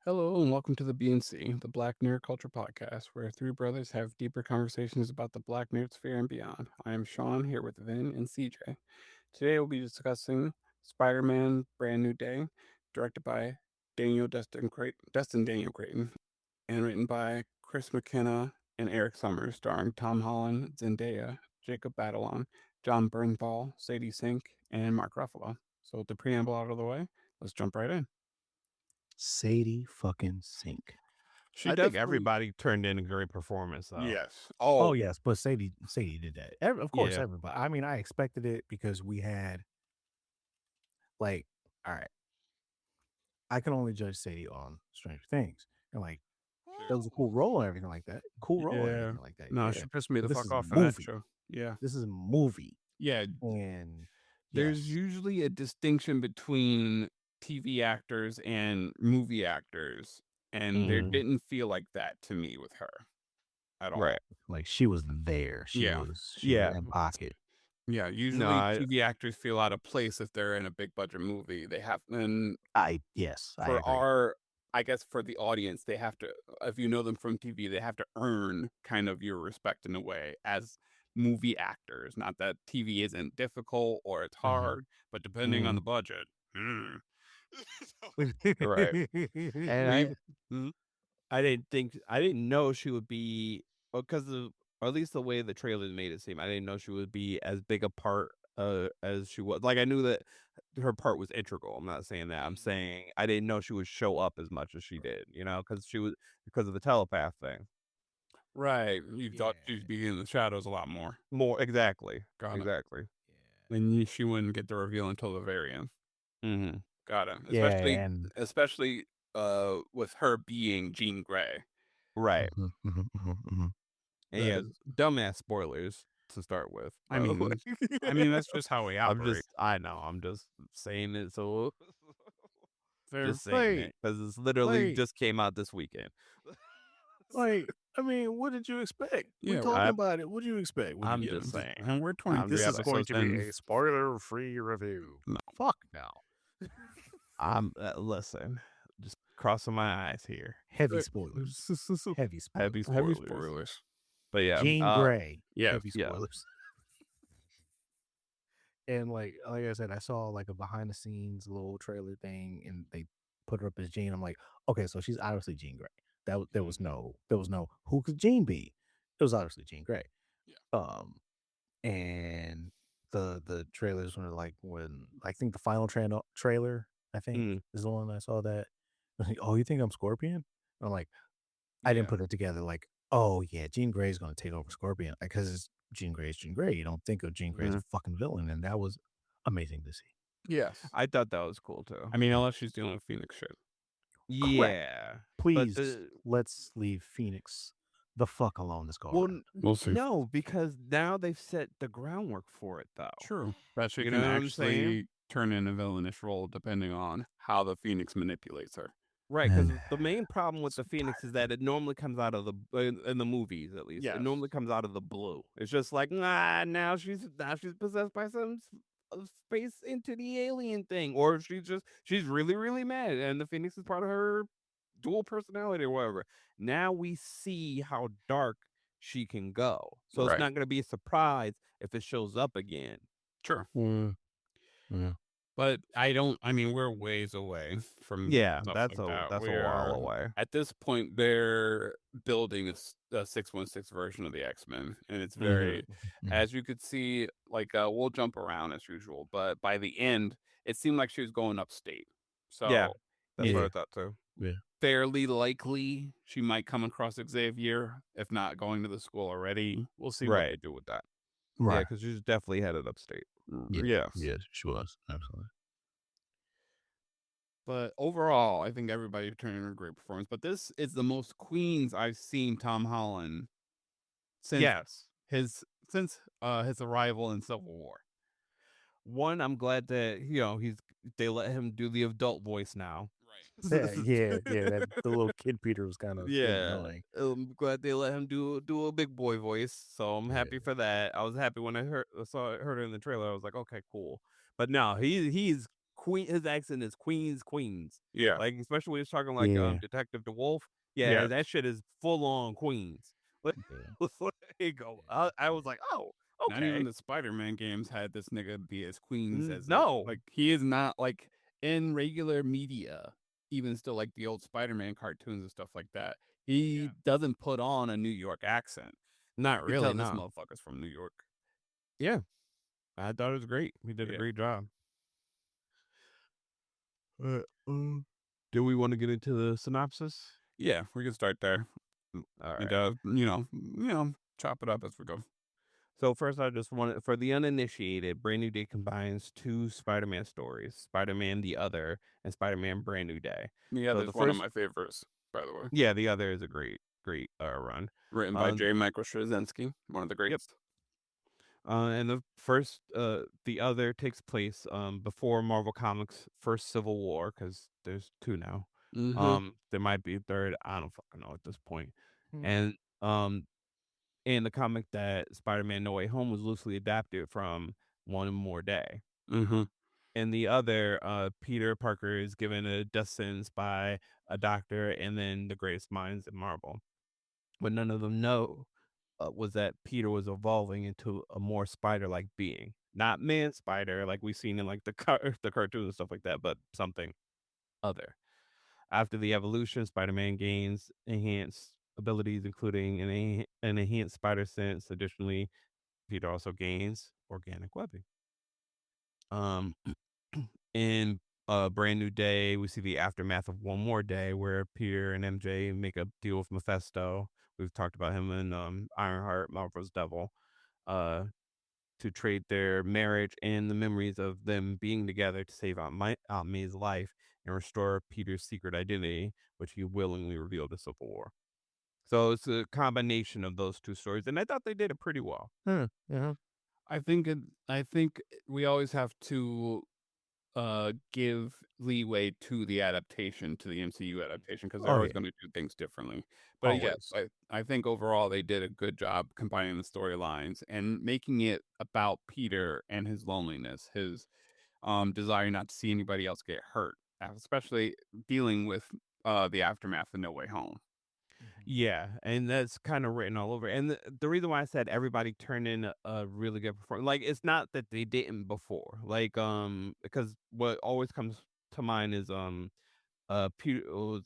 Hello and welcome to the BNC, the Black Nerd Culture Podcast, where three brothers have deeper conversations about the Black nerd sphere and beyond. I am Sean here with Vin and CJ. Today we'll be discussing Spider-Man: Brand New Day, directed by Destin Daniel Creighton, and written by Chris McKenna and Eric Summers, starring Tom Holland, Zendaya, Jacob Batalon, John Bernthal, Sadie Sink, and Mark Ruffalo. So with the preamble out of the way, let's jump right in. Sadie fucking Sink. She I think definitely everybody turned in a great performance, though. Yes. Oh Oh, yes, but Sadie did that. Of course, Yeah. everybody. I mean, I expected it because we had like, all right, I can only judge Sadie on Stranger Things, and like that was a cool role and everything like that. Cool role and yeah. everything like that. No, yeah. she pissed me the But this fuck is a off in that movie. show. Yeah. This is a movie, Yeah. and There's yes, usually a distinction between TV actors and movie actors, and there Mhm. didn't feel like that to me with her at all. Right. like she was there. She Yeah. was Yeah. in pocket. Yeah. Usually No, I TV actors feel out of place if they're in a big budget movie. They have, and I for agree. I guess for the audience, they have to, if you know them from TV, they have to earn kind of your respect in a way as movie actors. Not that TV isn't difficult or it's hard, but depending on the budget. mm. right. And Were I you? Hmm? I didn't know she would be because of, or at least the way the trailers made it seem. I didn't know she would be as big a part as she was. Like I knew that her part was integral. I'm not saying that. I'm saying I didn't know she would show up as much as she did. Because of the telepath thing. Right. You thought Yeah. she'd be in the shadows a lot more. More exactly. Got it. Exactly. And she wouldn't get the reveal until the very end. Mm-hmm. Got it. Yeah, and Especially with her being Jean Grey. Right. mhm. And yeah, dumbass spoilers to start with. I by the mean, way. that's just how we operate. I'm just saying it. So Fair. just saying it because it's literally wait. just came out this weekend. Like, I mean, what did you expect? Yeah, We're talking about it. What do you expect? What do I'm you just expect? saying. And we're 20 This is going episodes to be in. a spoiler-free review. No. Fuck no. I'm listen, just crossing my eyes here. Heavy spoilers. Heavy spoilers. Heavy Heavy spoilers. spoilers. But yeah, Jean Grey. yeah, Heavy yeah. spoilers. And like I said, I saw like a behind the scenes little trailer thing, and they put her up as Jean. I'm like, okay, so she's obviously Jean Grey. There was no who could Jean be? It was obviously Jean Grey. Yeah. And the trailers were like when I think the final trailer I think is the one I saw that. I was like, oh, you think I'm Scorpion? I'm like, I didn't put it together. Like, oh yeah, Jean Grey is gonna take over Scorpion because it's Jean Grey is Jean Grey. You don't think of Jean Grey as a fucking villain, and that was amazing to see. Yes. I thought that was cool too. I mean, unless she's dealing with Phoenix shit. Yeah, Please let's leave Phoenix the fuck alone. This go around. We'll see. No, because now they've set the groundwork for it, though. True. That she You can know what I'm saying? actually turn in a villainous role depending on how the Phoenix manipulates her. Right, because the main problem with the Phoenix is that it normally comes out of the in the movies, at least. Yes. It normally comes out of the blue. It's just like, now she's possessed by some space entity alien thing, or she's really really mad, and the Phoenix is part of her dual personality or whatever. Now we see how dark she can go, so Right. it's not going to be a surprise if it shows up again. Sure. Yeah. But we're ways away from stuff that's like that. a while away. At this point, they're building a 616 version of the X-Men, and it's very, as you could see, like we'll jump around as usual, but by the end, it seemed like she was going upstate. So Yeah, that's what I thought too. Yeah. fairly likely she might come across Xavier, if not going to the school already. We'll see what they do with that. Yeah, Right. because she's definitely headed upstate. Yes. Yes, she was. Absolutely. But overall, I think everybody turned in a great performance. But this is the most Queens I've seen Tom Holland since his arrival in Civil War. One, I'm glad that they let him do the adult voice now. Right. Yeah. The little kid Peter was kind of annoying. I'm glad they let him do a big boy voice, so I'm happy for that. I was happy when I heard it in the trailer. I was like, okay, cool. But no, he's his accent is Queens. Yeah. Like, especially when he's talking like Yeah. Detective DeWolf. Yeah, Yeah. that shit is full on Queens. Like, Yeah. there you go. I was like, oh, Not even okay. the Spider-Man games had this nigga be as Queens as it. No. Like, he is not, like, in regular media, even still, like, the old Spider-Man cartoons and stuff like that, he doesn't put on a New York accent. Not You can tell really, this no. motherfucker's from New York. Yeah. I thought it was great. He did a Yeah. great job. Uh, um, do we want to get into the synopsis? Yeah, we can start there. All And, right. chop it up as we go. So first, I just wanted for the uninitiated, Brand New Day combines two Spider-Man stories: Spider-Man the Other and Spider-Man Brand New Day. Yeah, So there's the one of first, my favorites, by the way. yeah, the Other is a great run. Written by Um, J. Michael Straczynski, one of the yep. greats. And the first, the Other takes place before Marvel Comics' first Civil War, because there's two now. Mhm. There might be a third. I don't fucking know at this point. Mm. And in the comic that Spider-Man No Way Home was loosely adapted from One More Day. Mhm. And the other, Peter Parker is given a death sentence by a doctor and then the greatest minds in Marvel. What none of them know was that Peter was evolving into a more spider-like being, not man spider like we've seen in like the cartoons and stuff like that, but something other. After the evolution, Spider-Man gains enhanced abilities, including an enhanced spider sense. Additionally, Peter also gains organic webbing. Um, in Brand New Day, we see the aftermath of One More Day, where Peter and MJ make a deal with Mephisto. We've talked about him in Ironheart, Marvel's Devil, uh, to trade their marriage and the memories of them being together to save Aunt May's life and restore Peter's secret identity, which he willingly revealed to Civil War. So it's a combination of those two stories, and I thought they did it pretty well. Yeah. I think we always have to give leeway to the adaptation, to the MCU adaptation, because they're Oh always yeah. going to do things differently. But yeah, Always. I think overall they did a good job combining the storylines and making it about Peter and his loneliness, his desire not to see anybody else get hurt, especially dealing with the aftermath of No Way Home. Mhm. Yeah, and that's kind of written all over. And the reason why I said everybody turned in a really good performance, like it's not that they didn't before, like because what always comes to mind is Peter was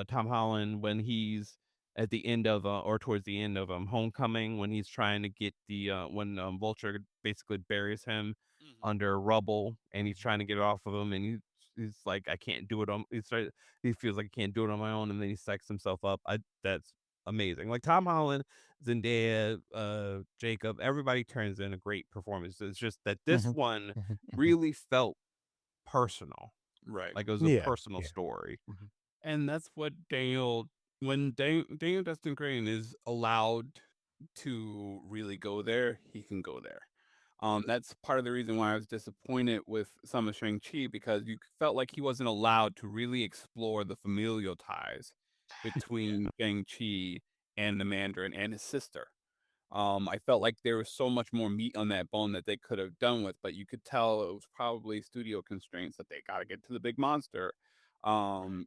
Tom Holland when he's at the end of or towards the end of Homecoming when he's trying to get the when Vulture basically buries him Mhm. under rubble and he's Mhm. trying to get it off of him and he's like I can't do it on he feels like he can't do it on my own and then he psychs himself up. That's amazing. Like Tom Holland, Zendaya, Jacob, everybody turns in a great performance. It's just that this Mhm. one Mhm. Mhm. really felt personal. Right. Like it was a Yeah. personal Yeah. story. Mhm. And that's what when Daniel Dustin Crane is allowed to really go there, he can go there. That's part of the reason why I was disappointed with some of Shang-Chi, because you felt like he wasn't allowed to really explore the familial ties between Shang-Chi and the Mandarin and his sister. I felt like there was so much more meat on that bone that they could have done with, but you could tell it was probably studio constraints that they got to get to the big monster. Um,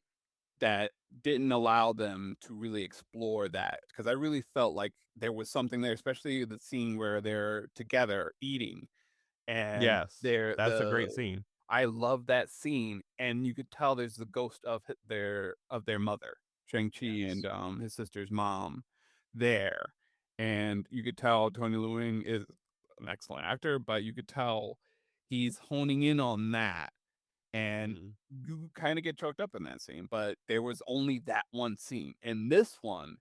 that didn't allow them to really explore that, because I really felt like there was something there, especially the scene where they're together eating and Yes, they're that's a great the scene. I love that scene, and you could tell there's the ghost of their mother, Shang-Chi and Yes. his sister's mom there. And you could tell Tony Leung is an excellent actor, but you could tell he's honing in on that, and Mhm. you kind of get choked up in that scene, but there was only that one scene. In this one,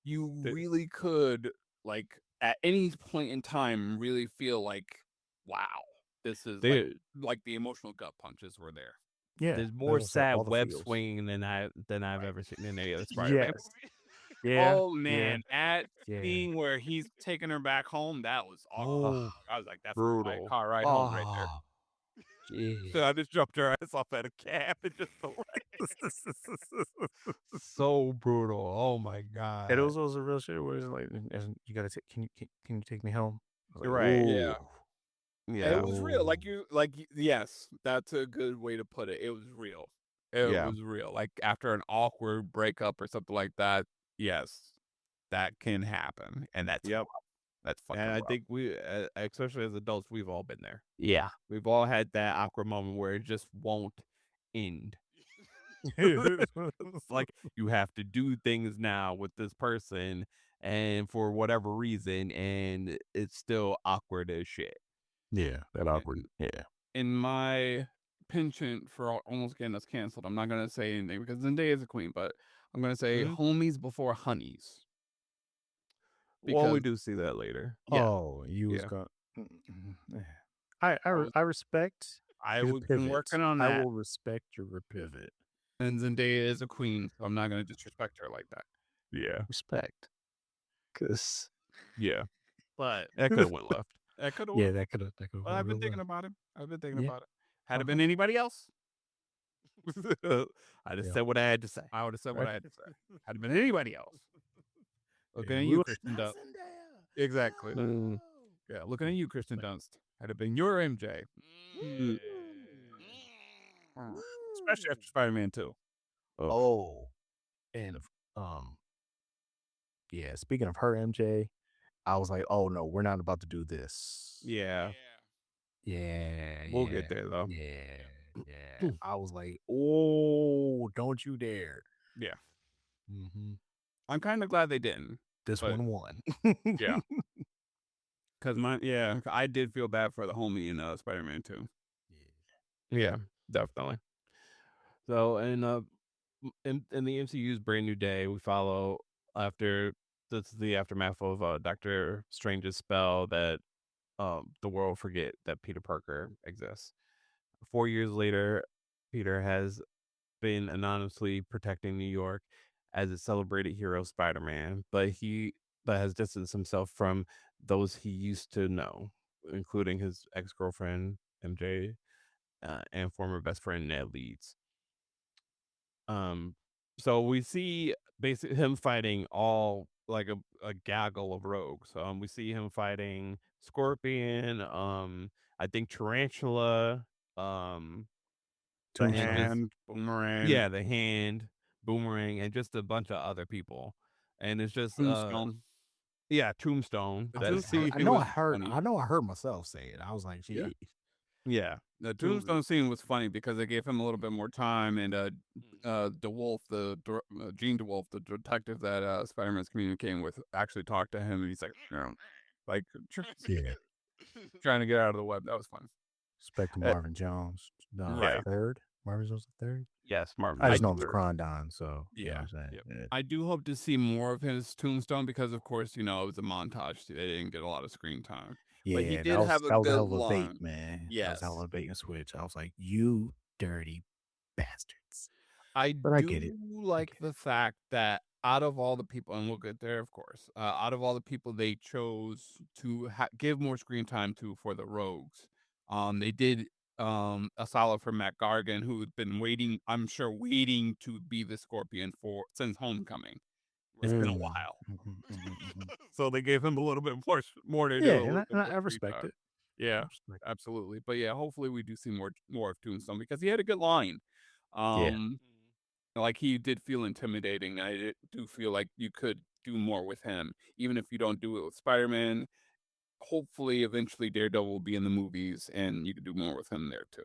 you The really could, like, at any point in time, really feel like, wow, this is there like the emotional gut punches were there. Yeah. there's I was more gonna say all sad the web feels. swinging than I've Right. ever seen in any other Spider-Man Yes. movie. Yeah. Oh Yeah. man, at Yeah. scene where he's taking her back home, that was Oh. Oh, I was like, that's a brutal. car ride home right there. Oh. Jeez. So I just jumped her ass off at a cab and just so brutal. Oh my And it god. was a real shit where it's like, and you gotta take, can you take me home? I was like, Right. ooh, Yeah. Yeah. It was real. Oh, Yes, that's a good way to put it. It was real. It Yeah. was real. Like after an awkward breakup or something like that, yes, that can happen, and that's Yep. rough. That's And fucking I rough. think we, especially as adults, we've all been there. Yeah. We've all had that awkward moment where it just won't end. It's like you have to do things now with this person, and for whatever reason, and it's still awkward as shit. yeah, that awkward. And Yeah, in my penchant for almost getting us canceled, I'm not gonna say anything because Zendaya is a queen, but I'm gonna say Mhm. homies before honeys Well, we because do see that later. yeah, oh, you was Yeah. going. I was I respect your been pivot. working on I that, will respect your pivot. and Zendaya is a queen, so I'm not gonna disrespect her like that. Yeah. Respect, cause Yeah. But That could have went left. that could have yeah, went. that could But I've been real thinking well. about it. I've been thinking Yeah, about it. Had it been uh-huh. anybody else, I just Yeah, said what I had to say. I would have said what right. I had to say. Had it been anybody else, looking Yeah, at we you, were Kristen not Dunst. Zendaya. Exactly. Mm. Yeah, looking at you, Kristen Like, Dunst. Had it been your MJ. Mm. woo. Especially after Spider-Man 2. Ugh. Oh, and um, yeah. Speaking of her, MJ, I was like, oh no, we're not about to do this. Yeah. Yeah, We'll get yeah, there though. yeah, yeah. I was like, oh, don't you dare. Yeah. Hmm. I'm kind of glad they didn't. This But one won. yeah, because I did feel bad for the homie in Spider-Man 2. Yeah, definitely. So, in the MCU's Brand New Day, we follow after this is the aftermath of Doctor Strange's spell that the world forget that Peter Parker exists. 4 years later, Peter has been anonymously protecting New York as a celebrated hero, Spider-Man, but has distanced himself from those he used to know, including his ex-girlfriend MJ and former best friend Ned Leeds. Um, so we see basically him fighting all like a gaggle of rogues. We see him fighting Scorpion, I think Tarantula, the Tombstone. hand, And Boomerang, yeah, the hand, Boomerang, and just a bunch of other people. And it's just Tombstone. yeah, Tombstone. The I was That's like, Tombstone I scene know was funny. I know I heard myself say it. I was like, Yeah. gee, yeah. The Tomb- Tombstone scene was funny because they gave him a little bit more time, and DeWolf, Gene DeWolf, the detective that Spider-Man's communicating with, actually talked to him, and he's like, like yeah. trying to get out of the web. That was fun. Respect to uh, Marvin Jones, yeah. third. Marvin Jones the third. Yes, Marvin I just Jones know the him as third. Crondon, so you know what Yeah. I'm saying. Yep. Yeah. I do hope to see more of his Tombstone because, of course, it was a montage. They didn't get a lot of screen time, but he Yeah, did have a that was a good hell of a bait, line. man. That was a hell of Yes. a bait and switch. I was like, you dirty bastards. I But I do get it. I like get the fact that out of all the people, and we'll get there, of course, out of all the people they chose to give more screen time to for the rogues, they did a solid for Matt Gargan, who had been waiting, I'm sure, waiting to be the Scorpion for since Homecoming. It's been a Mm. while, Mhm. so they gave him a little bit more to do, Yeah, a little bit and more I screen respect time. it. I Yeah, respect it. absolutely. But yeah, hopefully we do see more of Tombstone because he had a good line. Yeah. Um, like he did feel intimidating. Do feel like you could do more with him, even if you don't do it with Spider-Man. Hopefully, eventually Daredevil will be in the movies, and you could do more with him there too.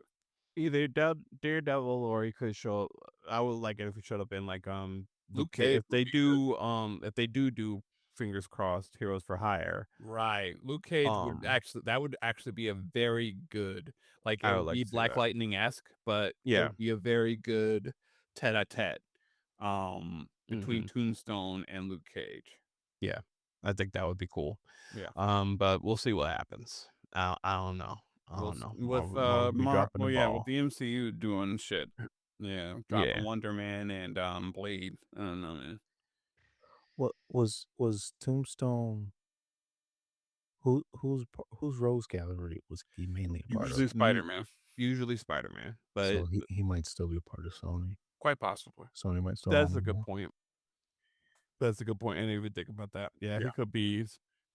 Either Daredevil or he could show up. I would like it if he showed up in like Luke Luke Cage if would they be good. do if they do fingers crossed Heroes for Hire. Right, Luke Cage Um would actually be a very good, like it I would would like be to see Black that. Lightning esque, but it Yeah. would be a very good tete-a-tete, between Hmm. Tombstone and Luke Cage. Yeah. I think that would be cool. Yeah. But we'll see what happens. I don't know. I Well, don't know. with Marvel be dropping the with ball. the MCU doing shit, yeah, dropping Yeah. Wonder Man and Blade. I don't know, man. What was Tombstone? Whose Rose Gallery was he mainly a part of? Usually Spider Man, Usually Spider-Man, but So he might still be a part of Sony. quite possibly. Sony might still that's own a him good more. point. That's a good point. I didn't even think about that. Yeah, he Yeah, could be.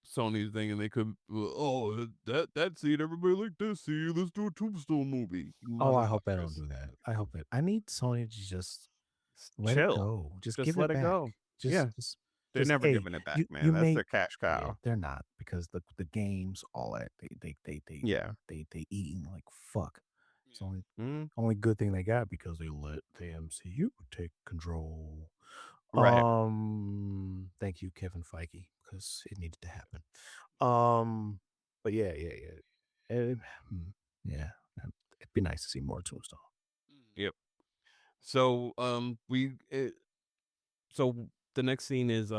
Sony's thing, and they could, that scene, everybody like this scene. Let's do a Tombstone movie. You Oh, I hope they don't motherfuckers. do that. I hope that I need Sony to just let it Chill. go. Just Just give let it it back. go. Just Yeah. just They're just never hey, giving it back, you man. That's made their cash yeah, cow. they're not because the games, all that Yeah. they eating like fuck. It's Mm, only good thing they got because they let the MCU take control. right. Thank you, Kevin Feige, because it needed to happen. But yeah. Eh, yeah. It'd be nice to see more Tombstone. Yep. So, so the next scene is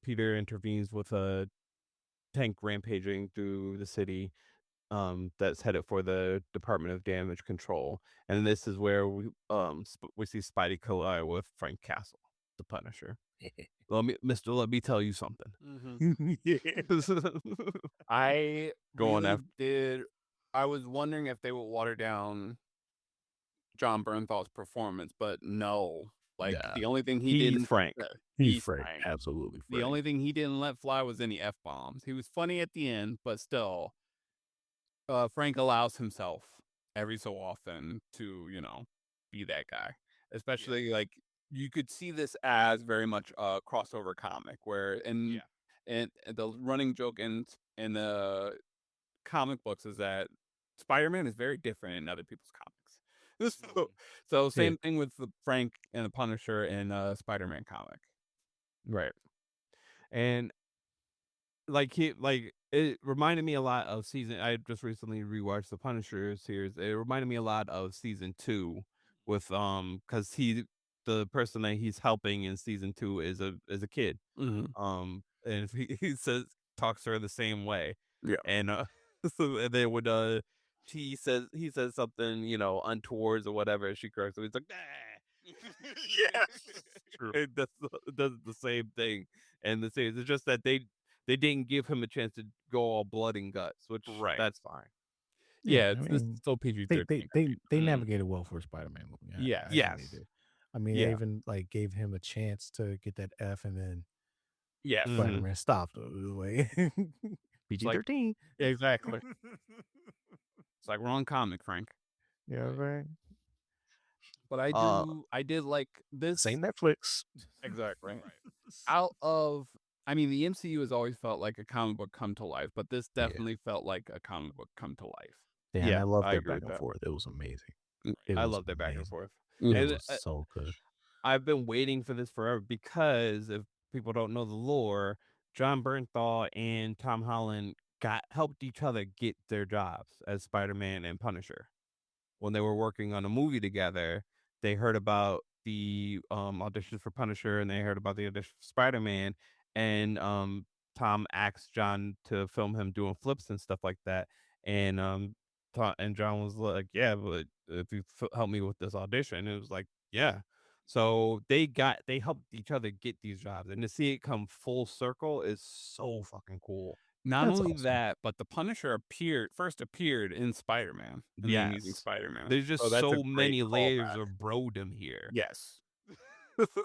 Peter intervenes with a tank rampaging through the city, that's headed for the Department of Damage Control, and this is where we see Spidey collide with Frank Castle, the Punisher. Let me tell you something. Yeah. I Going really after, did. I was wondering if they would water down John Bernthal's performance, but no. Like Nah, the only thing he he's didn't, Frank. he's he's Frank. Frank. Absolutely The Frank. only thing he didn't let fly was any f bombs. He was funny at the end, but still, Frank allows himself every so often to be that guy. Especially like you could see this as very much a crossover comic where and the running joke in the comic books is that Spider-Man is very different in other people's comics. So Yeah. same thing with the Frank and the Punisher in Spider-Man comic. Right. And it reminded me a lot of season. I just recently rewatched the Punisher series. It reminded me a lot of season 2 with because the person that he's helping in season 2 is a kid. Mm-hmm. And he talks to her the same way. Yeah. And and then when he says something, untowards or whatever, and she corrects him, he's like, nah. Yes. True. It does the same thing. And the same, it's just that they didn't give him a chance to go all blood and guts, which Right. that's fine. Yeah, Yeah, I it's mean, still PG they 13. navigated well for a Spider-Man movie. Yeah. I think they Yes. did. I mean, they Yeah. even like gave him a chance to get that F, and then Yes. Mhm. Spider-Man stopped the way. like- PG-13. Exactly. It's like wrong comic, Frank. Yeah, right. But I did like this. Same Netflix. Exactly. Out of, I mean, the MCU has always felt like a comic book come to life, but this Yeah. definitely felt like a comic book come to life. Yeah, and Yeah, I love I their agree back with and that. forth. It was amazing. Mm. It I was love their back and amazing. forth. It And was so good. I've been waiting for this forever because if people don't know the lore, John Bernthal and Tom Holland helped each other get their jobs as Spider-Man and Punisher. When they were working on a movie together, they heard about the auditions for Punisher and they heard about the audition for Spider-Man, and Tom asked John to film him doing flips and stuff like that, and and John was like, "Yeah, but if you help me with this audition," it was like, "Yeah." So they helped each other get these jobs, and to see it come full circle is so fucking cool. Not That's only awesome. that, but the Punisher first appeared in Spider-Man, in the Amazing Yes. Spider-Man. There's just So that's a so great many layers callback. of brodom here. Yes.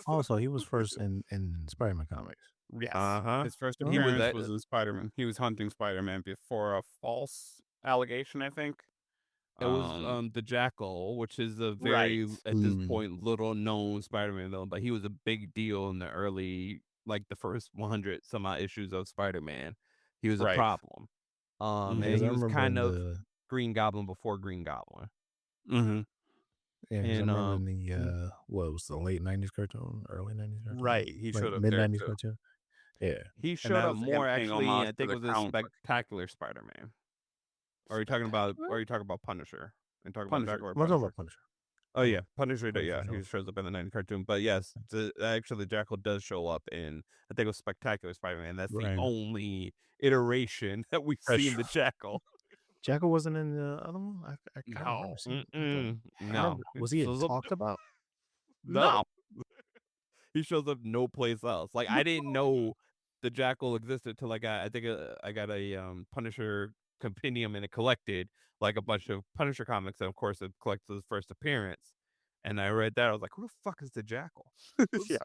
Also, he was first in Spider-Man comics. Yes. Uh-huh. His first He was appearance was in Spider-Man. He was hunting Spider-Man before a false allegation, I think. It was the Jackal, which is a Right. very at this point little known Spider-Man villain, but he was a big deal in the early, like the first 100 some odd issues of Spider-Man. He was a Right. problem. Mhm. And Because he I was remember kind in of the Green Goblin before Green Goblin. Mm-hmm. yeah, 'cause I And remember in the what was the late '90s cartoon, early '90s cartoon, Right. He like showed up mid there '90s too. cartoon. Yeah, he And showed that up was him more paying actually, homage I to think the it was a comic book. Spectacular Spider-Man. Or are you talking about Punisher? And talking about Punisher. Jackal or I'm talking Punisher? about Punisher. Oh yeah, Punisher. Punisher Yeah, he shows. shows up in the '90s cartoon. But yes, actually, Jackal does show up in. I think it was Spectacular Spider-Man. That's the Right. only iteration that we've That's seen the Jackal. Jackal wasn't in the other one. I kind of No. remember seeing. No, Was he shows up, talked about? no. He shows up no place else. Like I didn't know the Jackal existed till I think I got a Punisher compendium and it collected like a bunch of Punisher comics, and of course it collects his first appearance. And I read that, I was like, "Who the fuck is the Jackal?" Yeah.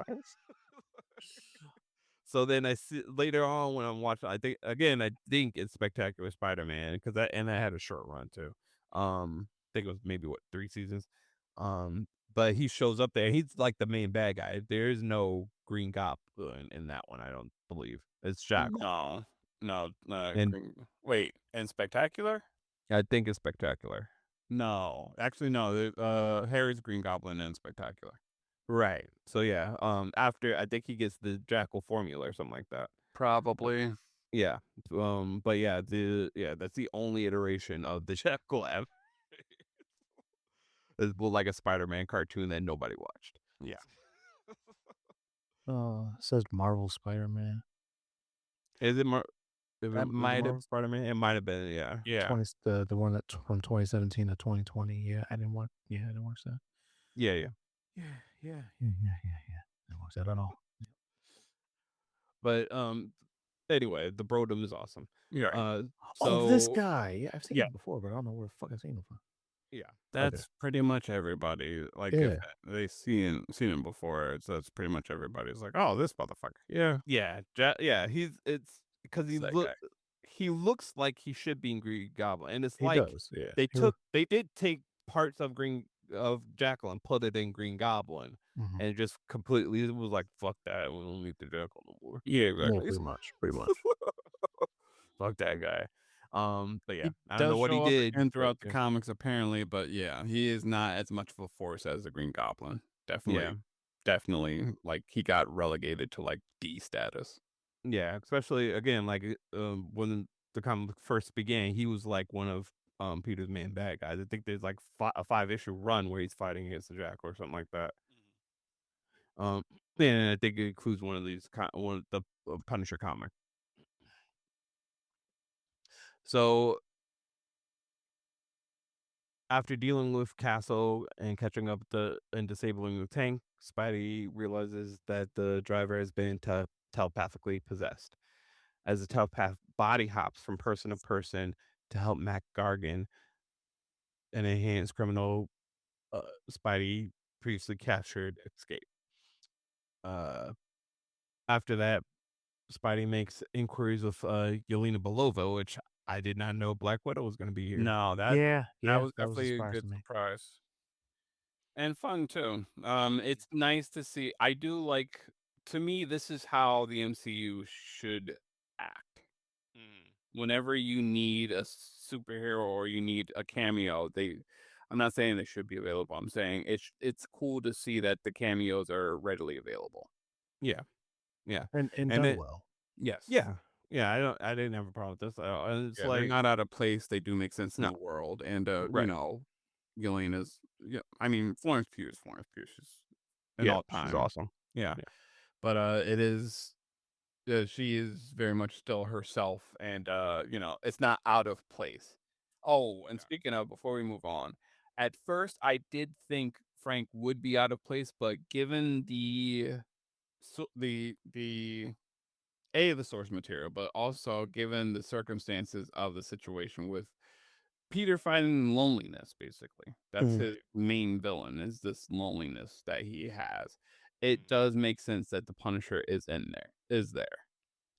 So then I see later on when I'm watching, I think it's Spectacular Spider-Man because that had a short run too. I think it was maybe 3 seasons. But he shows up there. He's like the main bad guy. There is no Green Goblin in that one. I don't believe it's Jackal, No, no, and wait, and Spectacular? I think it's Spectacular. No, actually, no. Harry's Green Goblin and Spectacular. Right. So yeah. After I think he gets the Jackal formula or something like that. Probably. Yeah. But yeah, that's the only iteration of the Jackal ever. It's like a Spider-Man cartoon that nobody watched. Yeah. It says Marvel Spider-Man. Is it That it was the might have Marvel Spider-Man? It might have been, yeah. Yeah. 20 the one that from 2017 to 2020. Yeah, I didn't watch. Yeah, I didn't watch that. Yeah, yeah. Yeah. I didn't watch that at all. But anyway, the Brodom is awesome. Yeah. Oh, this So guy. Yeah, I've seen Yeah. him before, but I don't know where the fuck I've seen him from. yeah. That's pretty much everybody. Like, if Yeah. they seen him before, that's pretty much everybody's like, oh, this motherfucker. Yeah. Yeah, it's because It's that guy. he looks like he should be in Green Goblin, and it's He like does. Yeah. they did take parts of Jackal and put it in Green Goblin, Mhm. and just completely it was like fuck that, we don't need the Jackal no more. Yeah, Well, exactly. pretty much. Pretty much. Fuck that guy. But yeah, He I don't know does what he show up did again but throughout the yeah. comics, apparently, but yeah, he is not as much of a force as the Green Goblin. Yeah, Definitely, like, he got relegated to, like, D status. yeah, especially again like when the comic first began, he was like one of Peter's main bad guys. I think there's like a 5-issue run where he's fighting against the Jackal or something like that. Um, and I think it includes one of one of the Punisher comic. So after dealing with Castle and catching up and disabling the tank, Spidey realizes that the driver has been telepathically possessed. As the telepath body hops from person to person to help Mac Gargan, an enhanced criminal Spidey previously captured, escape. After that, Spidey makes inquiries with Yelena Belova, which I did not know Black Widow was going to be here. No, Yeah. that was That was a definitely a surprise good to me. surprise. And fun too. It's nice to see. I do like. To me, this is how the MCU should act. Whenever you need a superhero or you need a cameo, I'm not saying they should be available. I'm saying it's cool to see that the cameos are readily available. Yeah, yeah, And and done it, well. Yes. yeah, yeah. I didn't have a problem with this. And it's Yeah, they're like not out of place. They do make sense in no, the world. And right? Yelena's, yeah, I mean, Florence Pugh is Florence Pugh. She's an Yeah, all she's time. awesome. Yeah. Yeah, But it is she is very much still herself, and it's not out of place. Oh, and speaking of, before we move on, at first I did think Frank would be out of place, but given the source material, but also given the circumstances of the situation with Peter finding loneliness, basically. That's Mhm. his main villain, is this loneliness that he has. It does make sense that the Punisher is there.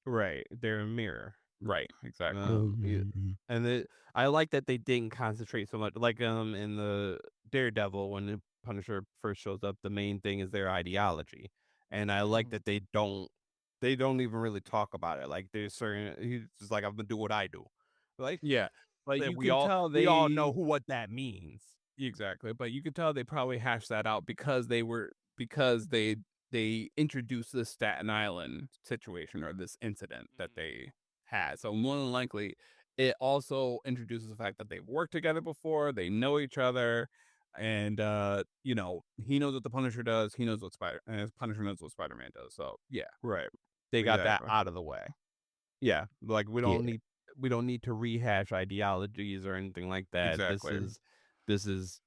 right. They're a mirror. Right, exactly. Mhm. And I like that they didn't concentrate so much. Like in the Daredevil, when the Punisher first shows up, the main thing is their ideology, and I like that they don't even really talk about it. Like there's certain he's just like I'm gonna do what I do, like Yeah, but that you can tell we all know what that means. exactly, but you could tell they probably hashed that out because they introduced this Staten Island situation or this incident that they had. So more than likely, it also introduces the fact that they've worked together before, they know each other, and he knows what the Punisher does, he knows what Punisher knows what Spider-Man does. So yeah, Right. They got that exactly. out of the way. Yeah, like Yeah. we don't need to rehash ideologies or anything like that. Exactly. This is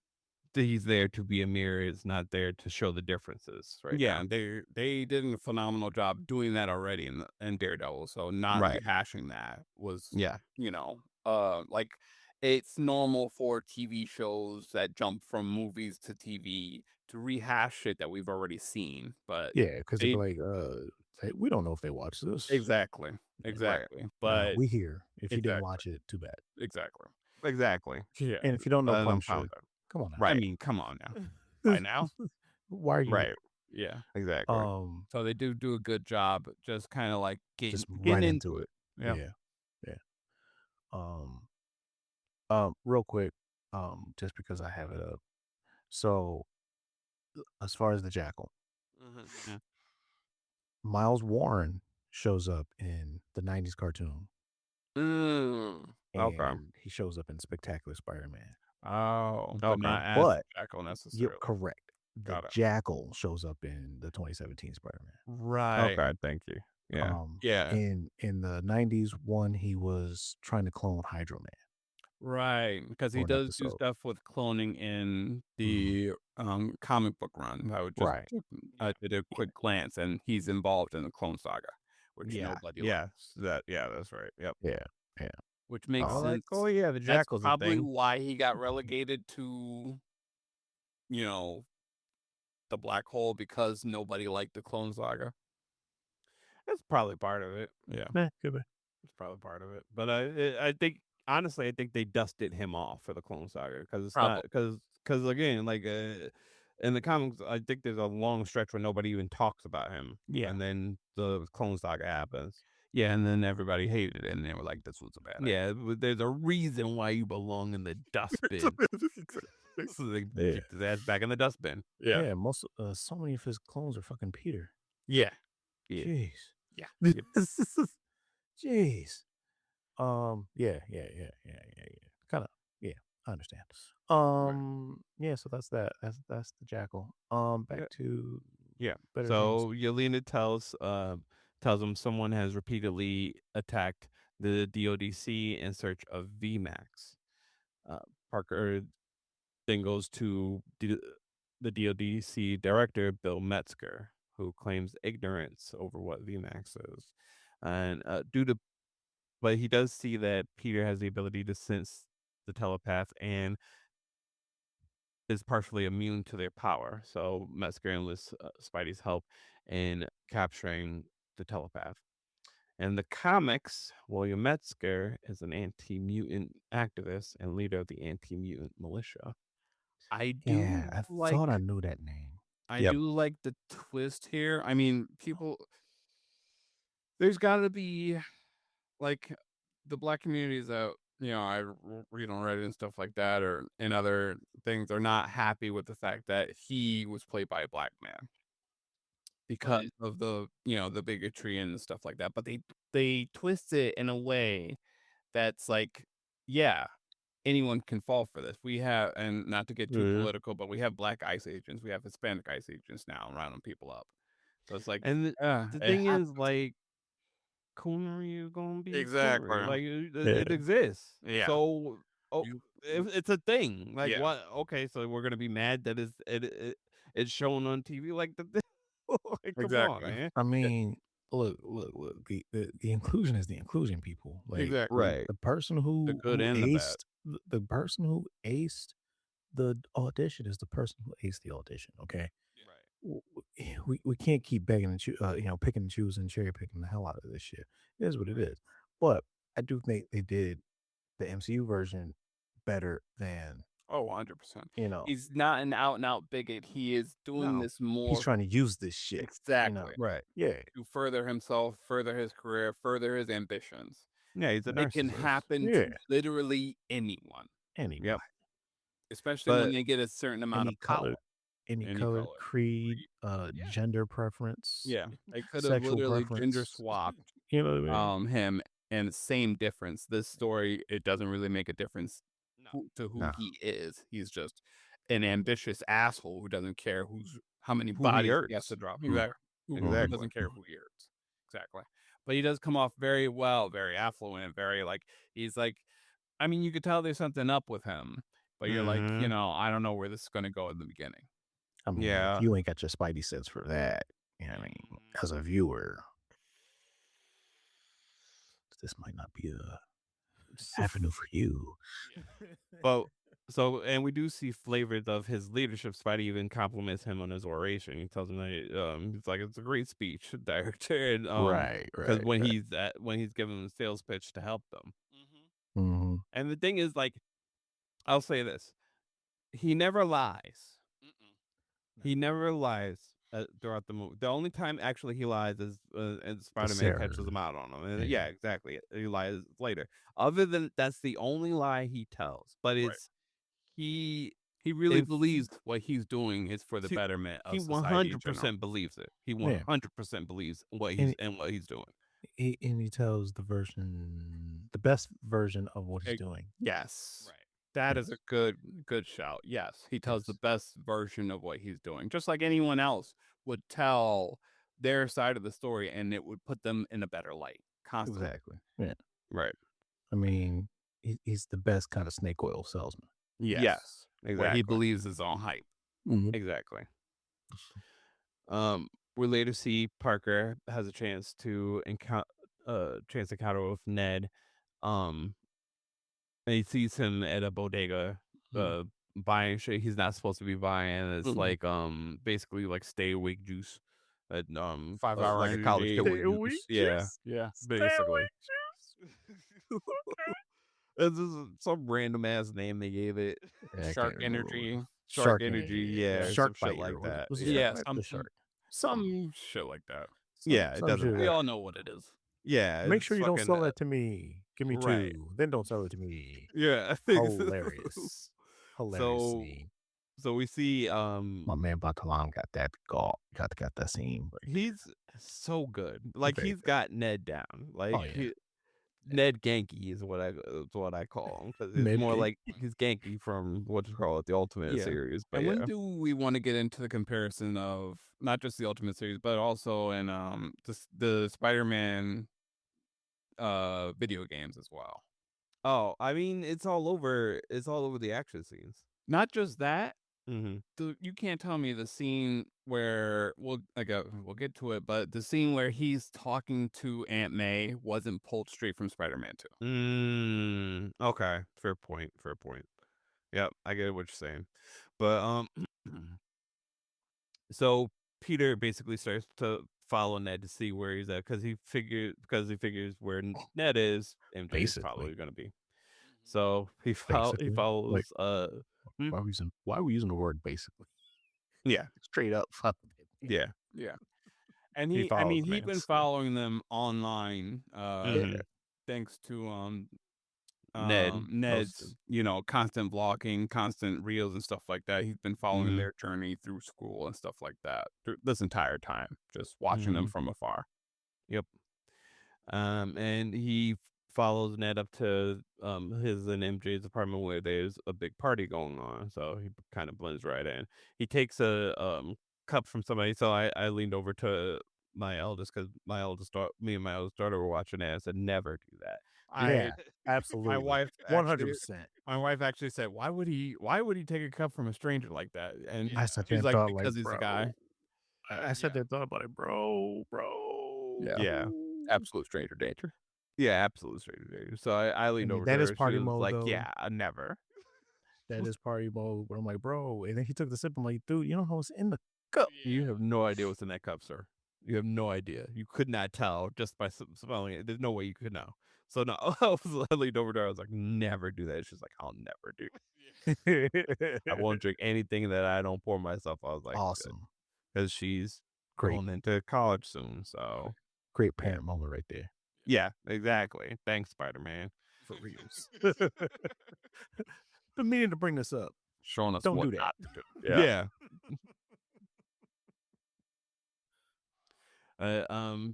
he's there to be a mirror. It's not there to show the differances right Yeah, now. they did a phenomenal job doing that already in Daredevil. So not Right. rehashing that was, Yeah. like it's normal for TV shows that jump from movies to TV to rehash shit that we've already seen, but Yeah, because they'd be they like, hey, we don't know if they watch this. exactly, Right. exactly, Nah, but we here. If you didn't exactly, watch it, too bad. exactly. Exactly. Yeah, And if you don't know Let 'em pound Punisher, it. come on now. I Right. mean, come on now. By now? Why are you Right. here? Yeah. Exactly. So they do a good job just kinda, like, Just getting right into into it. it. Yeah. Yeah, yeah. Um, real quick, just because I have it up. So, as far as the Jackal, Mhm. Miles Warren shows up in the '90s cartoon, Okay. and he shows up in Spectacular Spider-Man. Oh, but Okay. not as But Jackal you're necessarily. correct. The Got it. Jackal shows up in the 2017 Spider-Man. Right. Okay. Thank you. Yeah. Yeah. In the '90s one, he was trying to clone Hydro Man Right, because he for an does do episode. stuff with cloning in Mhm. the, comic book run. Right. I did a Yeah. quick glance, and he's involved in the Clone Saga, which Yeah. nobody likes, Yes. Yeah, that's right. Yep. Yeah. Yeah. which makes They're Um, like, oh sense. yeah, the That's Jackal's a probably thing. why he got relegated to, you know, the black hole because nobody liked the Clone Saga. That's probably part of it. Yeah, could be. It's probably part of it. But I think honestly, I think they dusted him off for the Clone Saga because it's not probably. because again, like in the comics, I think there's a long stretch where nobody even talks about him, Yeah. and then the Clone Saga happens. Yeah, and then everybody hated it, and they were like, "This was a bad idea." Yeah, but there's a reason why you belong in the dustbin. So they Yeah. kicked his ass back in the dustbin. Yeah. Yeah. Most so many of his clones are fucking Peter. Yeah. Yeah. Jeez. Yeah. Yep. Jeez. Yeah. Kind of. Yeah. I understand. Right. Yeah. So that's that. That's the Jackal. Back Yeah. to Yeah. Better Dreams. So Yelena tells him someone has repeatedly attacked the DODC in search of VMAX. Parker then goes to the DODC director Bill Metzger, who claims ignorance over what VMAX is, and but he does see that Peter has the ability to sense the telepath and is partially immune to their power. So Metzger enlists Spidey's help in capturing the telepath. In the comics, William Metzger is an anti-mutant activist and leader of the anti-mutant militia. I Yeah, do I like thought I knew that name. I Yep. do like the twist here. I mean, there's got to be like the black communities that read on Reddit and stuff like that, or in other things, are not happy with the fact that he was played by a black man because of the bigotry and stuff like that. But they twist it in a way that's like, yeah, anyone can fall for this. We have, and not to get too Yeah. political, but we have black ICE agents, we have Hispanic ICE agents now rounding people up. So it's like, And the it thing is, happens. like, coonery is gonna be Exactly. coonery. Like Yeah. it exists. Yeah. So You- it's a thing. Like Yeah. what? Okay, so we're gonna be mad that it's shown on TV. Like like, come on, Exactly. man. I mean, look. The inclusion is the inclusion, people. Like Exactly. Right. the person The good who and the bad. aced the person who aced the audition is the person who aced the audition. Okay, Right. we can't keep begging and picking and choosing, cherry picking the hell out of this shit. It is what it is. But I do think they did the MCU version better than Oh, 100%. you know. He's not an out and out bigot. He is doing No. this He's more trying to use this shit. exactly Right. Yeah. to further himself, further his career, further his ambitions. Yeah, he's a It can narcissist. happen Yeah. to literally anyone, Anybody. Yep. especially when But they get a certain amount Any of power. any Any color, color. creed, Yeah. gender preference, Yeah, they could have sexual literally ginger preference. swapped You know what I mean? him, and same difference. This story, it doesn't really make a difference No. to who No. he is. He's just an ambitious asshole who doesn't care how many Who he bodies he has hurts. to drop. Mm. Exactly. Who Exactly. doesn't care who he hurts. Exactly. But he does come off very well, very affluent, very like he's like. I mean, you could tell there's something up with him, but you're like, Mhm. I don't know where this is going to go in the beginning. I mean, Yeah. if you ain't got your spidey sense for that, you know what I mean, as a viewer, this might not be Happening for you. But and we do see flavors of his leadership. Spidey even compliments him on his oration. He tells him that he's like, it's a great speech, director, and Right, because right, when right. he's giving him a sales pitch to help them. Mm-hmm. And the thing is, like, I'll say this: he never lies. He never lies throughout the movie. The only time actually he lies is and The Spider-Man Sarah. catches him out on him. And Yeah. yeah, exactly. He lies later. Other than that's the only lie he tells. But Right. it's he He really if believes what he's doing is for the he, betterment he of society in general. 100% believes it. He Yeah. 100% believes what And he's doing. he tells the best version of what he's Ex- doing. Yes. Right. That is Yes. a good shout. Yes. He tells the Yes. best version of what he's doing. Just like anyone else would tell their side of the story, and it would put them in a better light constantly. Exactly. Yeah. Right. I mean, he's the best kind of snake oil salesman. Yes. Where he Exactly. believes his own hype. Mm-hmm. Exactly. We later see Parker has a chance to encounter with Ned. And he sees him at a bodega buying shit he's not supposed to be buying. It's like basically like stay awake juice. 5 hour like a college energy. kid Stay would awake use. Yeah. juice? Yeah. Basically. This is some random ass name they gave it. Yeah, I Shark can't remember what it energy. was. Shark energy, yeah, some Shark shit bite like that. Was it Yeah. shark Yeah. bite or the shark? Some shit like that. Yeah, it doesn't shit. We matter. all know what it is. Yeah, Make it's sure you don't fucking, sell that to me. Give me right. 2. Then don't sell it to me. Yeah, I think Hilarious. Hilarious so scene. so we see My man Batalam got that got that scene. he's so good. Like Very he's got Ned down. Like Oh, yeah. Ned Genki is what I call him because it's Ned more Genki. like he's Genki from what you call it the Ultimate Yeah. series. But And yeah, when do we want to get into the comparison of not just the Ultimate series, but also in the Spider-Man video games as well? oh, I mean it's all over. It's all over the action scenes. Not just that, Mm-hmm. you can't tell me the scene where we'll get to it, but the scene where he's talking to Aunt May wasn't pulled straight from Spider-Man 2. Okay, fair point. Fair point. Yep, I get what you're saying. But so Peter basically starts to follow Ned to see where he's at because he figures where Ned is, MJ is probably Basically. going to be. So he Basically. follows. Like, why are we using the word basically? Yeah, Straight up. yeah. Yeah. And He follows the he's man. been following them online Mhm. thanks to Ned Ned's, constant vlogging, constant reels and stuff like that. He's been following Mhm. their journey through school and stuff like that through this entire time, just watching them from afar. Yep. And he follows Ned up to his and MJ's apartment where there's a big party going on. So he kind of blends right in. He takes a cup from somebody. So I leaned over to my eldest because me and my eldest daughter were watching it. I said, never do that. Yeah, My absolutely. wife 100%. actually said, "Why would he take a cup from a stranger like that?" And I sat she's there and like, thought, "Because he's a guy." I sat there and thought about it, bro. Yeah. Yeah. Absolute stranger danger. Yeah, absolutely straight to dude. So I leaned mean, over that to is her. She party was mode, like, though. yeah, never. That is party mode. But I'm like, bro. And then he took the sip. I'm like, dude, you know how it's in the cup? You have no idea what's in that cup, sir. You have no idea. You could not tell just by smelling it. There's no way you could know. So no, I leaned over to her. I was like, never do that. She's like, I'll never do it. I won't drink anything that I don't pour myself. I was like, Awesome. because she's Great. going into college soon. So Great parent moment right there. yeah, exactly. Thanks, Spider-Man. For reals. Been meaning to bring this up. Showing us Don't what do that. not to do. Yeah.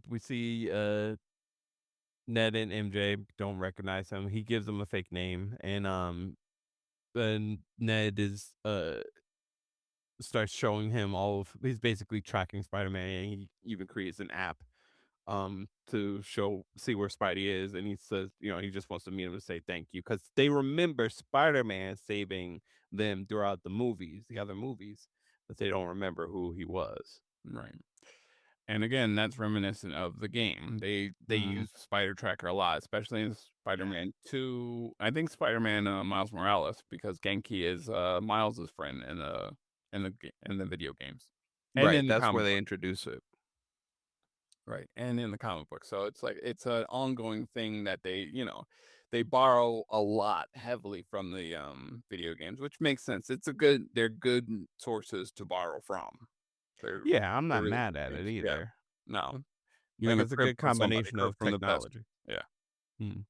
We see Ned and MJ don't recognize him. He gives them a fake name, and then Ned is starts showing him all of. He's basically tracking Spider-Man, and he even creates an app to see where Spidey is, and he says, he just wants to meet him to say thank you because they remember Spider-Man saving them throughout the other movies, but they don't remember who he was. Right. And again, that's reminiscent of the game. They use the spider tracker a lot, especially in Spider-Man 2. I think Spider-Man Miles Morales, because Genki is Miles's friend in the video games and Right, in the that's where comic they book. introduce it. Right, and in the comic book. So it's like it's an ongoing thing that they borrow a lot heavily from the video games, which makes sense. They're good sources to borrow from. They're Yeah, I'm they're not really mad good at it things. Yeah. either. No. You're Like, gonna it's a crib good from somebody, combination crib of from the best. technology. Yeah. Mm.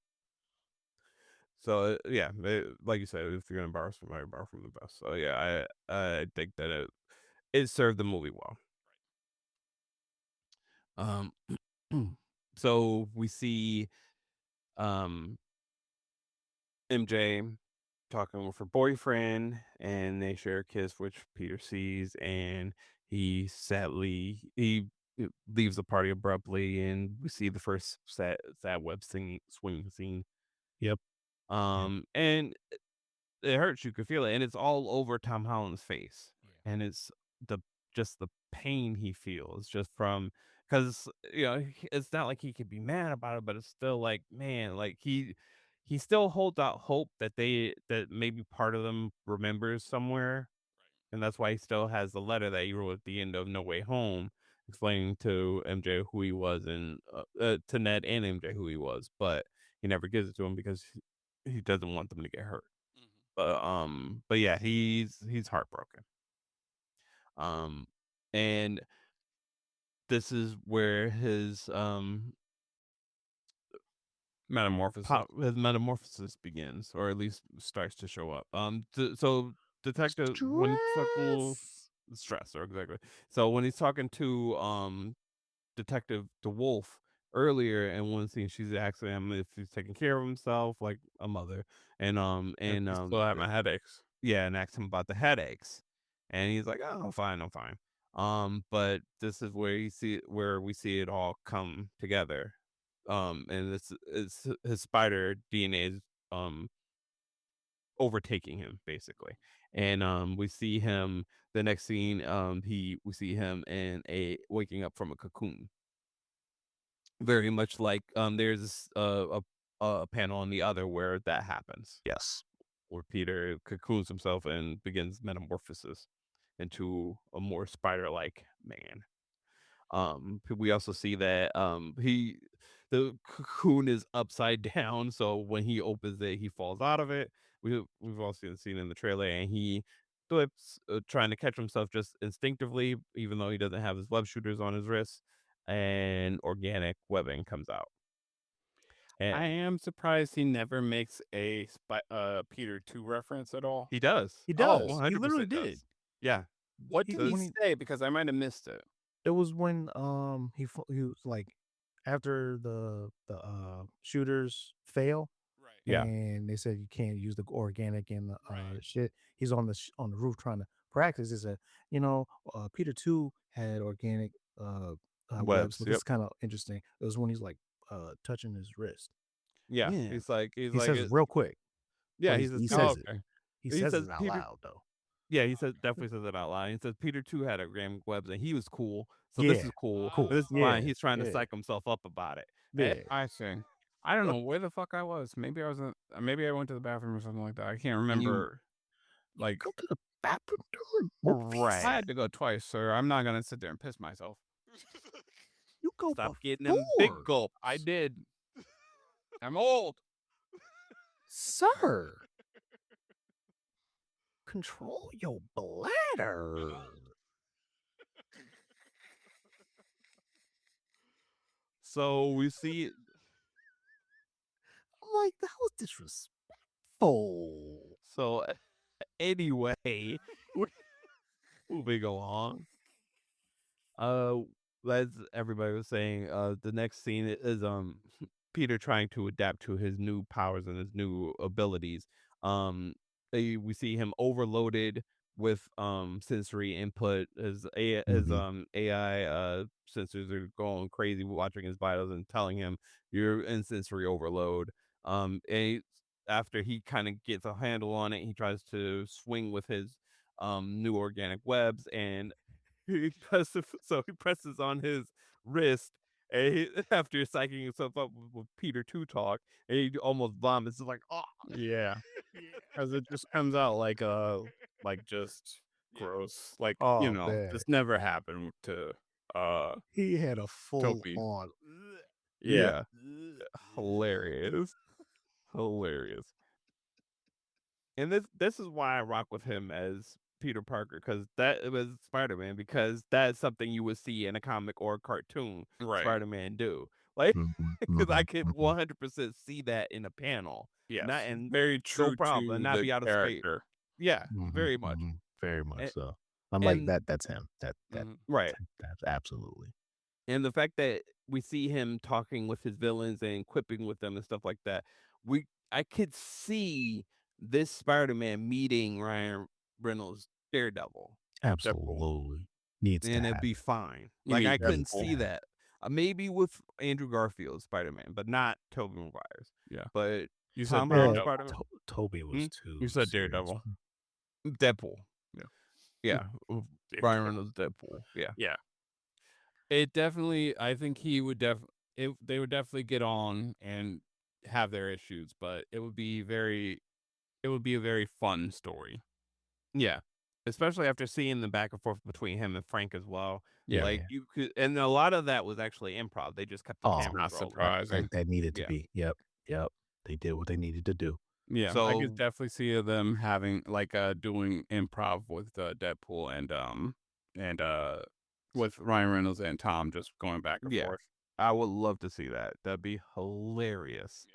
So, yeah, like you said, if you're gonna borrow from somebody, borrow from the best. So, yeah, I think that it served the movie well. Um, so we see, um, MJ talking with her boyfriend, and they share a kiss, which Peter sees, and he leaves the party abruptly, and we see the first sad web swing scene. Yep. And it hurts. You could feel it, and it's all over Tom Holland's face, and it's the just the pain he feels just from because it's not like he could be mad about it, but it's still like man, like he still holds out hope that that maybe part of them remembers somewhere, and that's why he still has the letter that he wrote at the end of No Way Home, explaining to MJ who he was and to Ned and MJ who he was, but he never gives it to him because he doesn't want them to get hurt. But yeah, he's heartbroken. Um, and this is where Metamorphosis. his metamorphosis begins, or at least starts to show up. So detective when he's talking Stress. stress, or exactly. So when he's talking to Detective DeWolf earlier in one scene, she's asking him if he's taking care of himself like a mother, and If you still have my headaches. yeah, and asked him about the headaches, and he's like, "Oh, I'm fine, I'm fine." But this is where we see it all come together. And this is his spider DNA is um overtaking him basically, and we see him the next scene. We see him in a waking up from a cocoon, very much like there's a panel on the other where that happens, Yes. where Peter cocoons himself and begins metamorphosis into a more spider-like man. We also see that the cocoon is upside down, so when he opens it, he falls out of it. We've all seen in the trailer, and he flips, trying to catch himself just instinctively, even though he doesn't have his web shooters on his wrists, and organic webbing comes out. And I am surprised he never makes a Peter 2 reference at all. he does. He Oh, does. He literally 100% did. does. Yeah. What He did he when he say? Because I might have missed it. It was when he was like after the shooters fail Right. Yeah. and they said you can't use the organic and the Right. shit. He's on the roof trying to practice. He said, Peter too had organic webs, Webs. but this Yep. is kind of interesting. It was when he's like touching his wrist. Yeah. Yeah, He's he like says it real quick, yeah, but he says he Peter. Oh, says it. okay. He He says says it out Peter. loud though. Yeah, he says definitely says it out loud. He says Peter too had a gram webs and he was cool. So this Yeah, is cool. cool. This is fine. Yeah, He's trying to yeah, psych himself up about it. And yeah. I see. I don't know where the fuck I was. Maybe I went to the bathroom or something like that. I can't remember. Like, Go to the bathroom during movies. I right. had to go twice, sir. I'm not gonna sit there and piss myself. You go Stop getting them big before, gulps. I did. I'm old. sir. Control your bladder. So we see I'm like, that was disrespectful. so anyway, we're moving along. Uh, as everybody was saying, the next scene is Peter trying to adapt to his new powers and his new abilities. We see him overloaded with sensory input. His Mhm. AI sensors are going crazy, watching his vitals and telling him you're in sensory overload. After he kind of gets a handle on it, he tries to swing with his new organic webs, and he presses on his wrist, and after psyching himself up with Peter to talk, and he almost vomits. It's like, oh, Yeah, because it just comes out like just yeah, gross. Like, Oh man, this never happened to he had a full Toby. on. Yeah. yeah, hilarious, hilarious. And this is why I rock with him as Peter Parker, because that was Spider-Man, because that's something you would see in a comic or a cartoon Right. Spider-Man do. Like, Mhm, because I mhm, could mhm. 100% see that in a panel, not Yes. and Very no true problem, and to not the be out of space. character. Yeah, Mhm, very much. mhm. Very much And, so. I'm like, and that's him. Mhm. right. That's absolutely. And the fact that we see him talking with his villains and quipping with them and stuff like that, I could see this Spider-Man meeting Ryan Reynolds Daredevil, Deadpool. Absolutely. Needs to and it'd happen. be fine. You Like mean I couldn't Needs to Deadpool? see happen. that. Maybe with Andrew Garfield Spider-Man, but not Tobey Maguire's. Yeah. But You said Tom Holland Yeah, Daredevil. Spider-Man, Toby hmm? was You too said serious. Daredevil. Deadpool. Yeah. Yeah, Ryan Daredevil. Reynolds Deadpool. Yeah, Yeah. It definitely I think he would they would definitely get on and have their issues, but it would be a very fun story. yeah. Especially after seeing the back and forth between him and Frank as well. Yeah. Like Yeah. you could, and a lot of that was actually improv. They just kept the It's Oh, cameras not rolling. surprising. that needed to Yeah. be. Yep. Yep. They did what they needed to do. Yeah, I could So definitely see them having like doing improv with Deadpool and with Ryan Reynolds and Tom just going back and yeah, forth. I would love to see that. That'd be hilarious.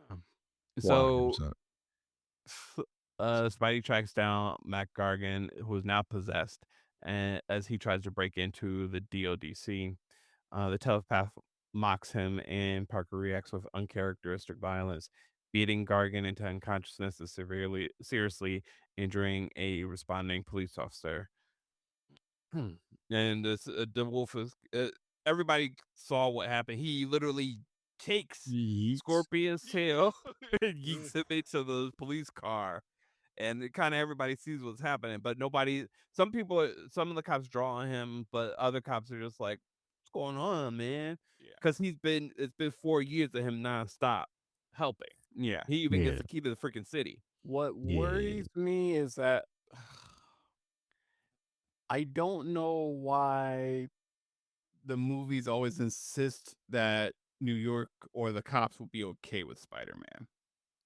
Um, So 100%. Spidey tracks down Mac Gargan, who is now possessed, and as he tries to break into the DODC, the telepath mocks him, and Parker reacts with uncharacteristic violence, beating Gargan into unconsciousness and seriously injuring a responding police officer. Hmm. And the wolf is. Everybody saw what happened. He literally takes Yeets. Scorpion's tail and yeets him into the police car, and kind of everybody sees what's happening, but nobody. Some of the cops draw on him, but other cops are just like, "What's going on, man?" Yeah. Because it's been 4 years of him nonstop helping. Yeah. He even gets Yeah. the key to the freaking city. What Yeah. worries me is that I don't know why the movies always insist that New York or the cops will be okay with Spider-Man.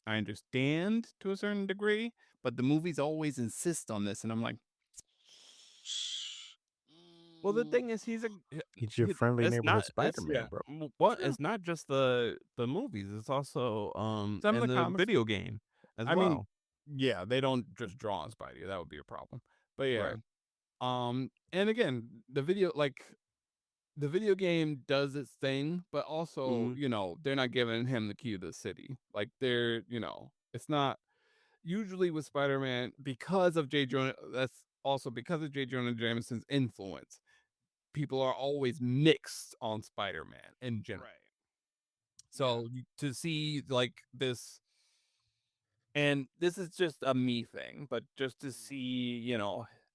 I understand to a certain degree, but the movies always insist on this, and I'm like, Well, the mm, thing is, He's your friendly it's neighborhood not it's Spider-Man, yeah, bro. what true. it's not just the movies. It's also Some of in the the comics, video game as I mean, well. yeah, they don't just draw on Spidey. That would be a problem. But yeah, Right. and again, the video game does its thing, but also, Mhm. they're not giving him the key to the city. Like it's not usually with Spider-Man because of J. Jonah. That's also because of J. Jonah Jameson's influence. People are always mixed on Spider-Man in general. Right. Yeah. So to see like this, and this is just a me thing, but just to see,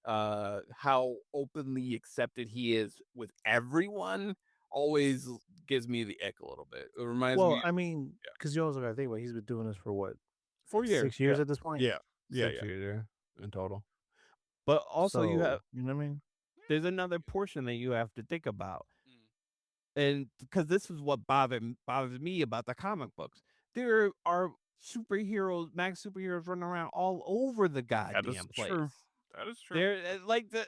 how openly accepted he is with everyone always gives me the ick a little bit. It reminds Well, me, I mean, yeah, because you also got to think about he's been doing this for what, 4 years. 6 years Yeah. at this point? Yeah. Yeah. 6 years in total. But also So, you know what I mean? there's another portion that you have to think about. Mm. And because this is what bothers me about the comic books. There are max superheroes running around all over the That is goddamn true. place. That is true. There,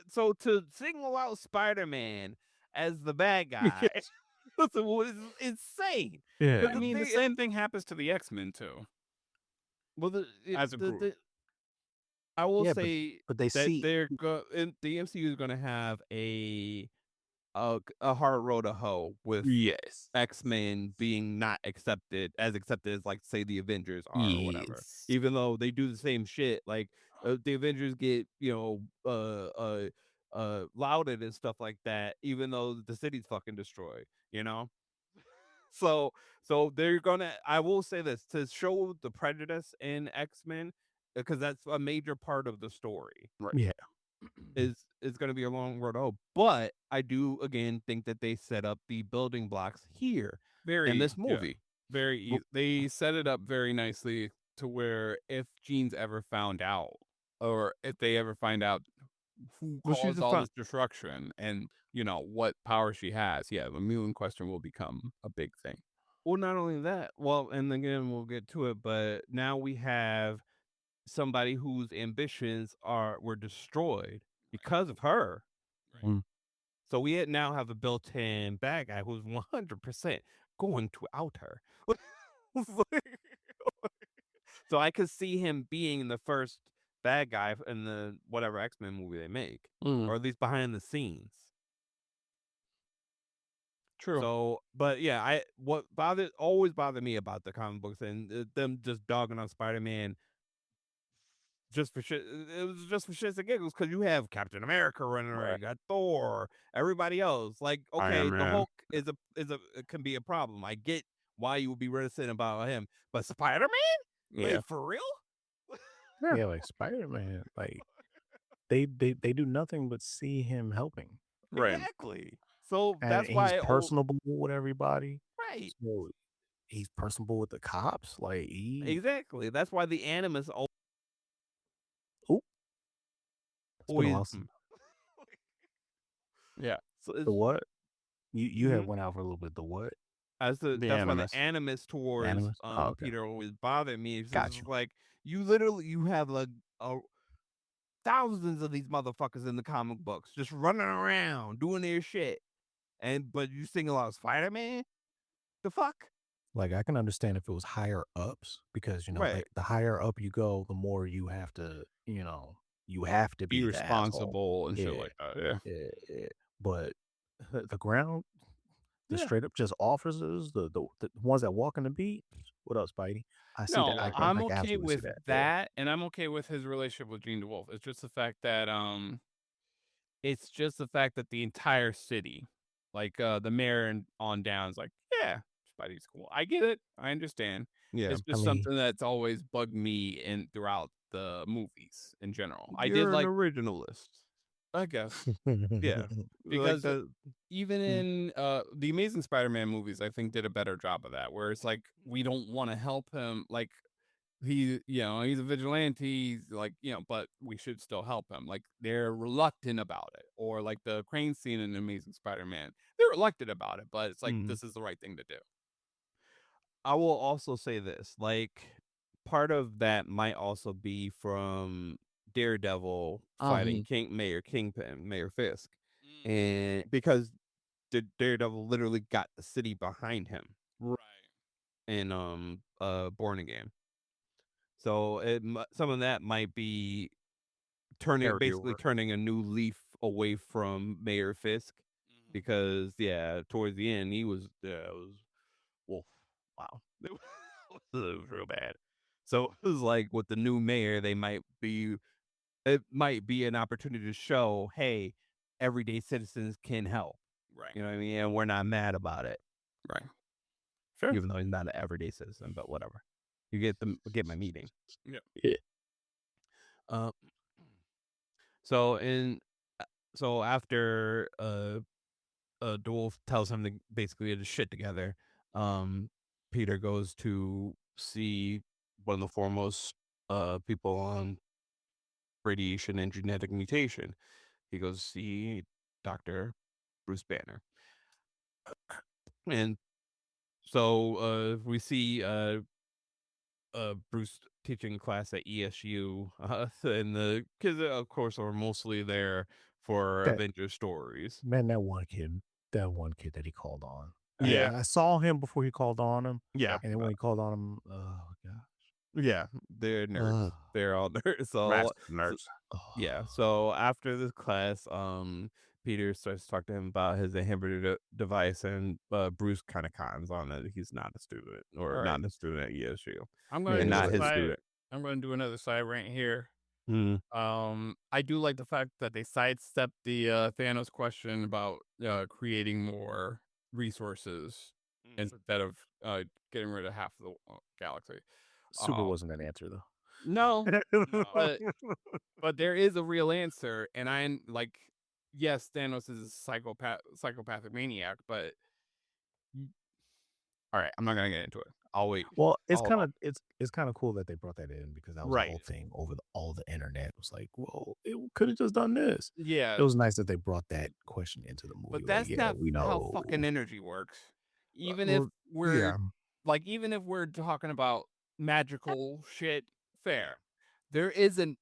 so to single out Spider-Man as the bad guy Yes. was insane. Yeah. I Because the mean, the thing, same thing happens to the X-Men too, well, as a group. I will Yeah, say but they that see the MCU is going to have a hard road to hoe with Yes. X-Men being not accepted as like say the Avengers are or whatever. Yes. Even though they do the same shit, like the Avengers get lauded and stuff like that, even though the city's fucking destroyed. You know, so they're gonna. I will say this to show the prejudice in X-Men because that's a major part of the story. Right. yeah. is going to be a long road. Oh, but I do again think that they set up the building blocks here in Very, this yeah, movie. they set it up very nicely to where if Jean's ever found out, or if they ever find out who Well, she's caused a all fun. this destruction and what power she has, yeah, the Mulan question will become a big thing. Well, not only that. Well, and again, we'll get to it. But now we have somebody whose ambitions were destroyed because of her. Right. Mm. So now have a built-in bad guy who's 100% going to out her. So I could see him being the first bad guy in the whatever X-Men movie they make, Mm, or at least behind the scenes. true. So, but yeah, what always bothered me about the comic books and them just dogging on Spider-Man just for shit. It was just for shits and giggles because you have Captain America running around, Right. you got Thor, everybody else. Like, okay, Iron the Man. Hulk it can be a problem. I get why you would be reticent about him, but Spider-Man, Yeah. like for real? Yeah, like Spider-Man, like they do nothing but see him helping, Right. Exactly. So and that's he's why. Oh, personable with everybody. right. So he's personable with the cops. Like Exactly. That's why the Animus oh, it's been a always. while since Yeah. So the it's, what you had mhm. went out for a little bit. The what The That's why the Animus. animus towards animus? Oh, okay, Peter always bothered me. It's got just you. like you have like thousands of these motherfuckers in the comic books just running around doing their shit, but you sing a lot of Spider Man. The fuck? Like I can understand if it was higher ups because Right. like the higher up you go, the more you have to, you have to Be be the asshole. responsible and shit Yeah, like that. Yeah. yeah, yeah. But the ground, the Yeah. straight up just officers, the ones that walk on the beat. What up, Spidey? I see that. No, I'm I can okay absolutely see with that. Yeah. that, and I'm okay with his relationship with Gene DeWolf. It's just the fact that the entire city, like the mayor and on down, is like, yeah, Spidey's cool. I get it. I understand. Yeah. It's I just mean, something that's always bugged me in throughout the movies in general. I did You're an like, originalist. I guess, Yeah. Like because the. even Mm, in the Amazing Spider-Man movies, I think did a better job of that, where it's like we don't want to help him, like he's a vigilante, he's like, but we should still help him. Like they're reluctant about it. Or like the crane scene in Amazing Spider-Man, they're reluctant about it, but it's like mm. this is the right thing to do. I will also say this, like part of that might also be from Daredevil fighting Mayor Kingpin, Mayor Fisk, and because the Daredevil literally got the city behind him Right. in Born Again. So some of that might be carry basically over. turning a new leaf away from Mayor Fisk, because yeah, towards the end it was wolf. Wow, it was real bad. So it was like with the new mayor, it might be an opportunity to show, hey, everyday citizens can help. Right. You know what I mean? And we're not mad about it, Right. Sure. even though he's not an everyday citizen. But whatever, you get my meaning. Yeah. Yeah. Uh, so in so after DeWolf tells him to basically get his shit together, Peter goes to see one of the foremost people on radiation and genetic mutation. He goes to see Dr. Bruce Banner. And so we see Bruce teaching class at ESU, and the kids, of course, are mostly there for That Avengers stories. man, that one kid that he called on. Yeah. I saw him before he called on him, Yeah. and then when he called on him, oh god, Yeah. They're nerds. They're all nerds. So, Massive nerds. yeah. So after this class, Peter starts to talk to him about his inhibitor device, and Bruce kind of cons on that he's not a student, or All right. not a student at ESU, I'm yeah, gonna and do he's not a like, his side. student. I'm gonna do another side rant here. Mm, I do like the fact that they sidestepped the Thanos question about creating more resources instead of getting rid of half of the galaxy. super Um, wasn't an answer though. No, No. but there is a real answer, and yes, Thanos is a psychopathic maniac, but all right, I'm not gonna get into it. I'll wait. Well, I'll hold off. it's kind of cool that they brought that in because that was a Right. whole thing over all the internet. It was like, well, it could have just done this. Yeah, It was nice that they brought that question into the movie. but Like, that's yeah, not we how know. fucking energy works. Even if Well, we're yeah, even if we're talking about magical shit, fair. There is an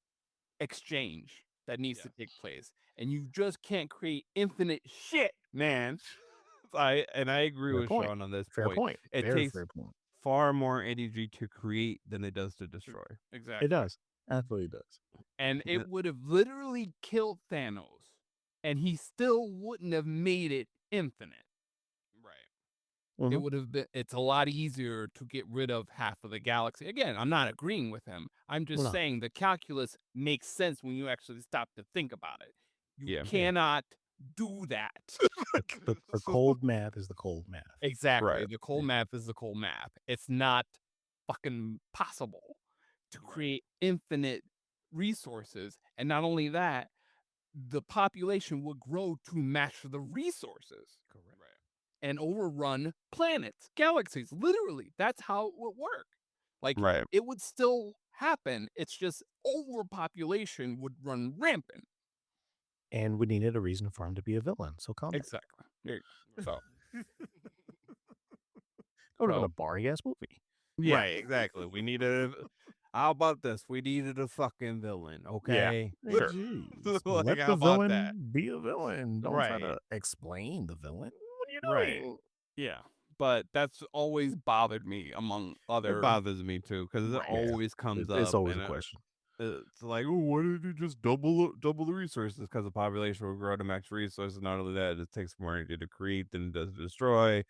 exchange that needs to take place, and you just can't create infinite shit, man. I agree fair with point. Sean on this Fair point. point. It Very takes fair point. far more energy to create than it does to destroy. It Exactly. does. Absolutely does. And Yeah. it would have literally killed Thanos, and he still wouldn't have made it infinite. Right. It Mhm. would have been it's a lot easier to get rid of half of the galaxy. Again, I'm not agreeing with him. I'm just No. saying the calculus makes sense when you actually stop to think about it. You Yeah. cannot do that. The cold math is the cold math. Exactly. Right. The cold math is the cold math. It's not fucking possible to create infinite resources. And not only that, the population would grow to match the resources. Correct. Right. And overrun planets, galaxies. Literally, that's how it would work. Like, Right. it would still happen. It's just overpopulation would run rampant. And we needed a reason for him to be a villain. So calm down. Exactly. There you go. So, That would have been so a boring ass movie. yeah. Right. Exactly. We needed. How about this? We needed a fucking villain. Yeah. Okay. Hey, Sure. jeez. Like, Let how the about that? villain be a villain. Don't try Right. to explain the villain. What are you Right. doing? Yeah. But that's always bothered me among It other. bothers me too because it Right. always comes It's up, always and a question. it's like, oh, why did you just double the resources? Because the population will grow to max resources. Not only that, it takes more energy to create than it does to destroy,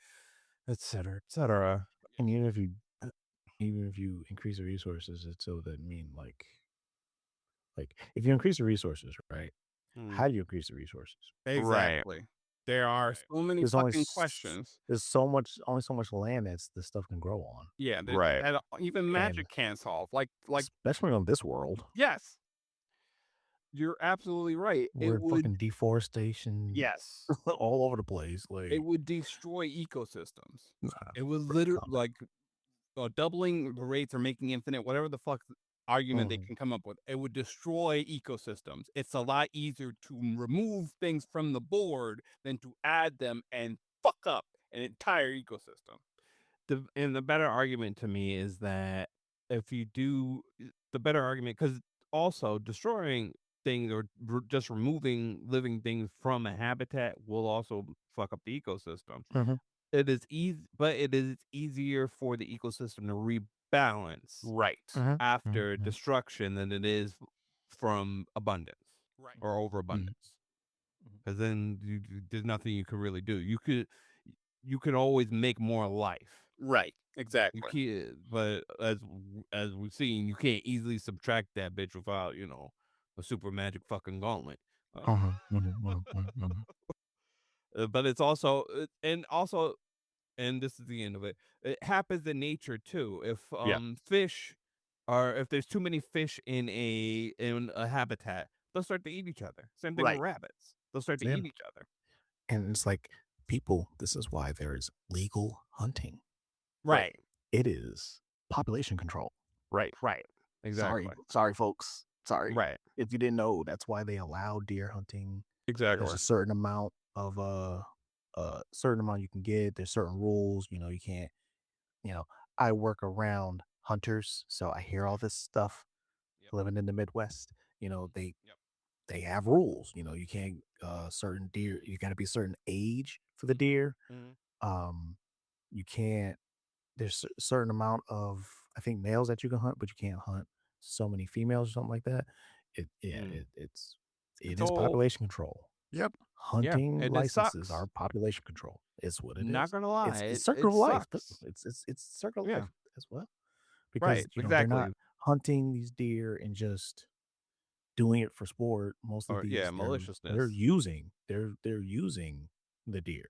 etc., etc. And even if you increase the resources, it's so that mean like if you increase the resources, right? How do you increase the resources? Exactly. There are so many There's only fucking questions. there's only so much land that this stuff can grow on. Yeah, Right. that even And magic can't solve. Like, especially on this world yes, you're absolutely right. It where would, fucking deforestation yes, all over the place. Like it would destroy ecosystems. nah, It would bro, literally calm down. doubling the rates or making infinite, whatever the fuck argument they Mhm. can come up with. It would destroy ecosystems. It's a lot easier to remove things from the board than to add them and fuck up an entire ecosystem. The better argument to me is that if you do the better argument, because also destroying things or just removing living things from a habitat will also fuck up the ecosystem. Mhm. It is easy, but it is easier for the ecosystem to rebalance Right. Mhm. after Mhm. destruction than it is from abundance Right. or overabundance. Mhm. Because then there's nothing you can really do. You could always make more life. Right. You Exactly. can't, but as we've seen, you can't easily subtract that bitch without a super magic fucking gauntlet. Mhm. Mhm. Mhm. Mhm. But it's also and this is the end of it. It happens in nature too. If Yeah. if there's too many fish in a habitat, they'll start to eat each other. Same thing with Right. rabbits. They'll start to Yeah. eat each other. And it's like people, this is why there is legal hunting. Right. It is population control. Right. Exactly. Sorry, folks. Sorry. Right. If you didn't know, that's why they allow deer hunting. Exactly. There's a certain amount of certain amount you can get. There's certain rules. You can't. I work around hunters, so I hear all this stuff. Yep. Living in the Midwest, they Yep. they have rules. You can't certain deer. You got to be a certain age for the deer. Mhm. You can't. There's a certain amount of I think males that you can hunt, but you can't hunt so many females or something like that. Mm. It It's is all population control. Yep. Yeah, Hunting and it licenses sucks. are population control. It's what it Not is. gonna lie, It's it circle it of life. sucks. It's circle of Yeah. life as well because Right. they're not Exactly. hunting these deer and just doing it for sport. Most of Or yeah, these they're maliciousness. using the deer.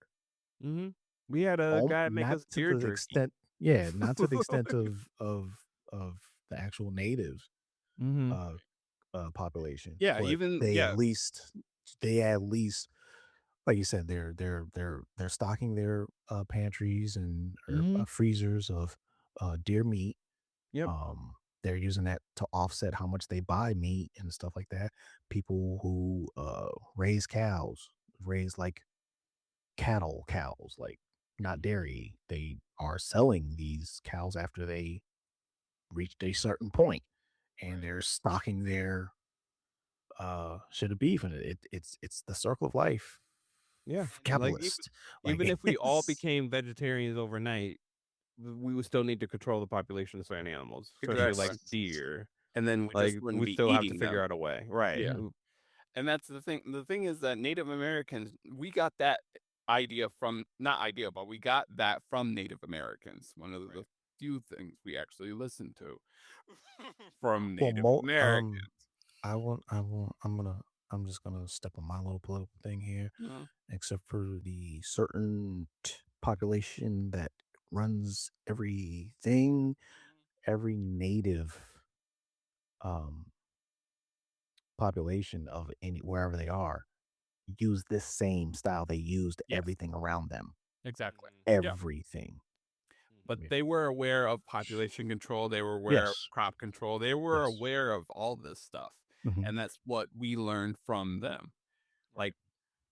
Hmm. We had a guy make Not us to deer the jerky. extent, yeah, not to the extent of the actual natives. Mhm. uh, population, Yeah, but even they at yeah. least like you said, they're stocking their pantries and or Mhm. freezers of deer meat. Yep. Um, they're using that to offset how much they buy meat and stuff like that. People who raise cows, raise like cows, like not dairy. They are selling these cows after they reached a certain point, and Right. they're stocking their shit of beef, and it's the circle of life. Yeah. And Like Capitalist, like even if we all it's became vegetarians overnight, we would still need to control the population of certain animals, especially like exactly. yes. deer. And then we Like just wouldn't we be still have to eating figure them. out a way. Right. Yeah. And that's the thing. The thing is that Native Americans, we got that idea from, not idea, but we got that from Native Americans. One of the few things we actually listened to from well, Native Americans. I'm just gonna step on my little political thing here, Uh, except for the certain population that runs everything, every native um population of any wherever they are use this same style. They used yes, everything around them. exactly. Yeah. Everything. But Yeah. they were aware of population control. They were aware of Yes. crop control. They were Yes. aware of all this stuff. Mhm. And that's what we learned from them. Like,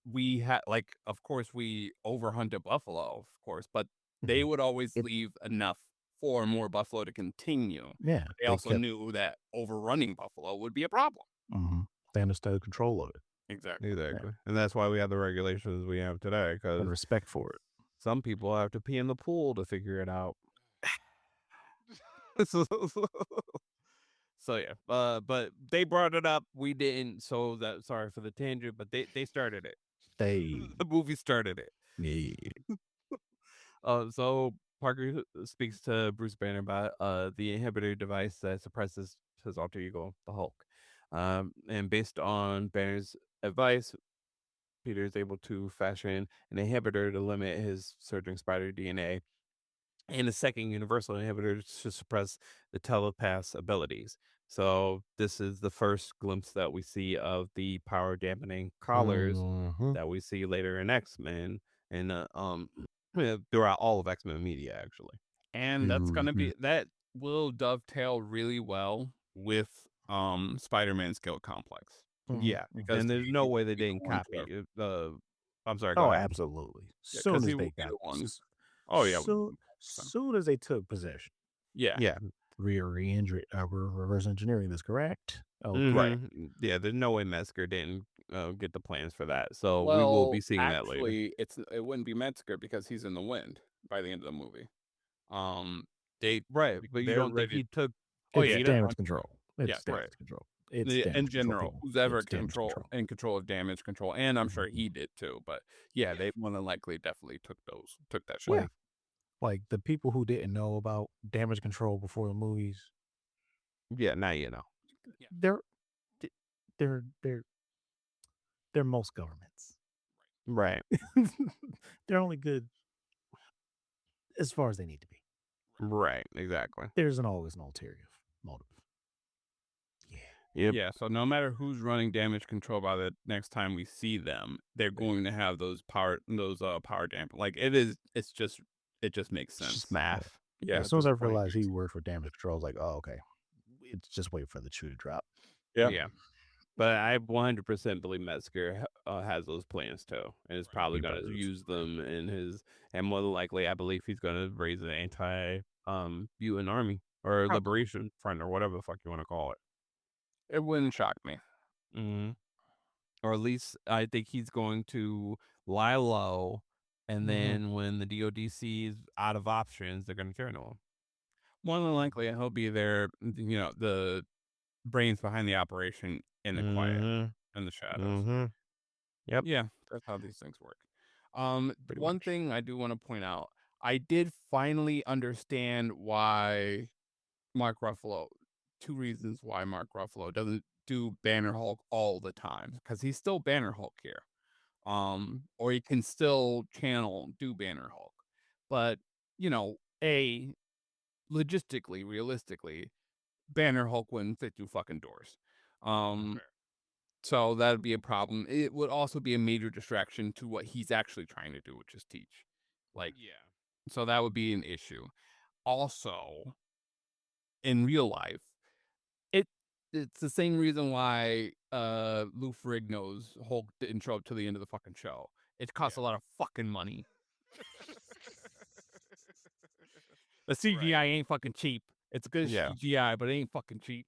we had, like, of course, we overhunted buffalo, of course, but they Mhm. would always It leave enough for more buffalo to continue. yeah, But they they also kept knew that overrunning buffalo would be a problem. mhm. They understood control of it. Exactly. Yeah. Exactly. And that's why we have the regulations we have today, And because respect for it. some people have to pee in the pool to figure it out. so, so yeah, but they brought it up. We didn't. So that sorry for the tangent, but they started it. They The movie started it. yeah. So Parker speaks to Bruce Banner about the inhibitor device that suppresses his alter ego, the Hulk. And based on Banner's advice, Peter is able to fashion an inhibitor to limit his surging spider DNA and a second universal inhibitor to suppress the telepath's abilities. So this is the first glimpse that we see of the power dampening collars Mhm. that we see later in X-Men and throughout all of X-Men media actually. And that's gonna Mhm. be, that will dovetail really well with Spider-Man's guilt complex. Mhm. Yeah, Mhm. Because and there's no he way would they be the didn't one to, copy the I'm sorry, go Oh, ahead. absolutely. yeah, because Soon he as will they be got the one. Oh yeah, so 100%. soon as they took possession. Yeah. Yeah. We're reverse engineering this, correct? Okay. Right. Yeah, there's no way Metzger didn't get the plans for that. So we will be Well, seeing that later. actually, it wouldn't be Metzger because he's in the wind by the end of the movie. Um, they Right, but you they're don't think ready. he took Oh It's yeah, Data? damage 100%. control. Yes, It's Right. damage control. It's In damage control, general, people. who's ever It's damage control. in control of damage control, and I'm sure Mhm. he did too. But yeah, they more than likely definitely took that shit. Yeah. Like the people who didn't know about damage control before the movies, Yeah, now you know. Yeah. they're they're they're they're most governments. Right. They're only good as far as they need to be. Right, exactly. There's always an ulterior motive. Yeah. Yep. Yeah, so no matter who's running damage control by the next time we see them, they're going to have those power damp. Like it just makes It's just sense. Yeah. math. Yeah, As at soon as this I point. realized he worked for damage control, I was like, oh, okay. It's just wait for the shoe to drop. Yeah. Yeah. But I 100% believe Metzger has those plans too, and is probably He going to does. use them in his. And more than likely, I believe he's going to raise an anti UN army or Probably. liberation front or whatever the fuck you want to call it. It wouldn't shock me. Mm-hmm. Or at least I think he's going to lie low, and Mm-hmm. then when the DOD is out of options, they're going to turn to him. More than likely, he'll be there, the brains behind the operation in the quiet, Mm-hmm. in the shadows. Mm-hmm. Yep. Yeah, that's how these things work. Pretty One much. thing I do want to point out, I did finally understand why Mark Ruffalo, two reasons why Mark Ruffalo doesn't do Banner Hulk all the time, because he's still Banner Hulk here. Or he can still do Banner Hulk. But, A, logistically, realistically, Banner Hulk wouldn't fit through fucking doors. Fair. So that'd be a problem. It would also be a major distraction to what he's actually trying to do, which is teach. Like, Yeah. so that would be an issue. Also, in real life, it it's the same reason why Lou Ferrigno's Hulk didn't show up to the end of the fucking show. It costs a lot of fucking money. The CGI ain't fucking cheap. It's good Yeah. CGI, but it ain't fucking cheap.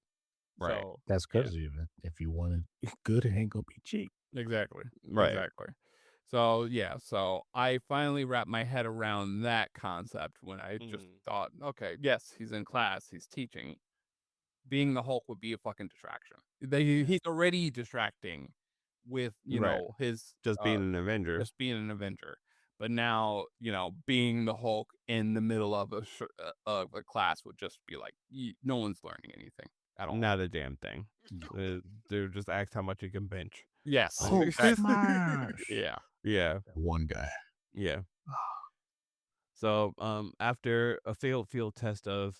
Right. So That's yeah. because if you want it good, it ain't gonna be cheap. Exactly. Right. Exactly. So yeah, so I finally wrapped my head around that concept when I just thought, okay, yes, he's in class, he's teaching. Being the Hulk would be a fucking distraction. He's already distracting with, Right. his Just being an Avenger. just being an Avenger. But now, being the Hulk in the middle of a class would just be like, no one's learning anything at all. Not a damn thing. They're just act how much you can bench. Yes. Hulk smash. Yeah. Yeah. That one guy. Yeah. So after a failed field test of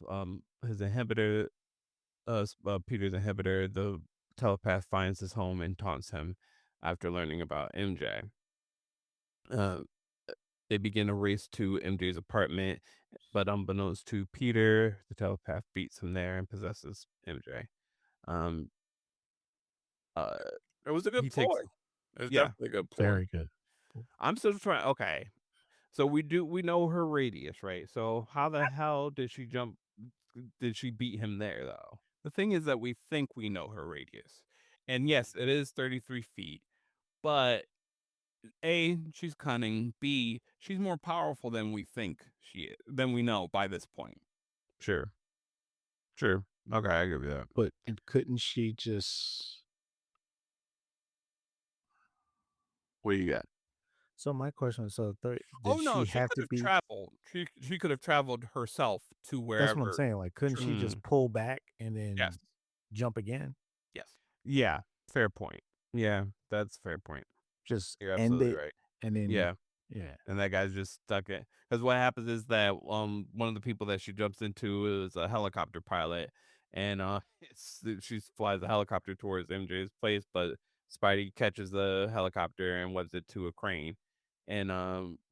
his inhibitor, Peter's inhibitor, the telepath finds his home and taunts him after learning about MJ. They begin a race to MJ's apartment, but unbeknownst to Peter, the telepath beats him there and possesses MJ. It was a good He ploy. takes- It was yeah. definitely a good ploy. Very good. I'm still trying. Okay, so we know her radius, right? So how the hell did she jump? Did she beat him there though? The thing is that we think we know her radius. And yes, it is 33 feet. But A, she's cunning. B, she's more powerful than we think than we know by this point. Sure. Okay, I give you that. But couldn't she just? What do you got? So my question is, did No, she have could to have be? traveled. She could have traveled herself to wherever. That's what I'm saying. Like, couldn't she just pull back and then Yes. jump again? Yes. Yeah, fair point. Yeah, that's a fair point. Just You're end absolutely it, right. and then Yeah. yeah. And that guy's just stuck it. Because what happens is that one of the people that she jumps into is a helicopter pilot, and she flies the helicopter towards MJ's place, but Spidey catches the helicopter and webs it to a crane. And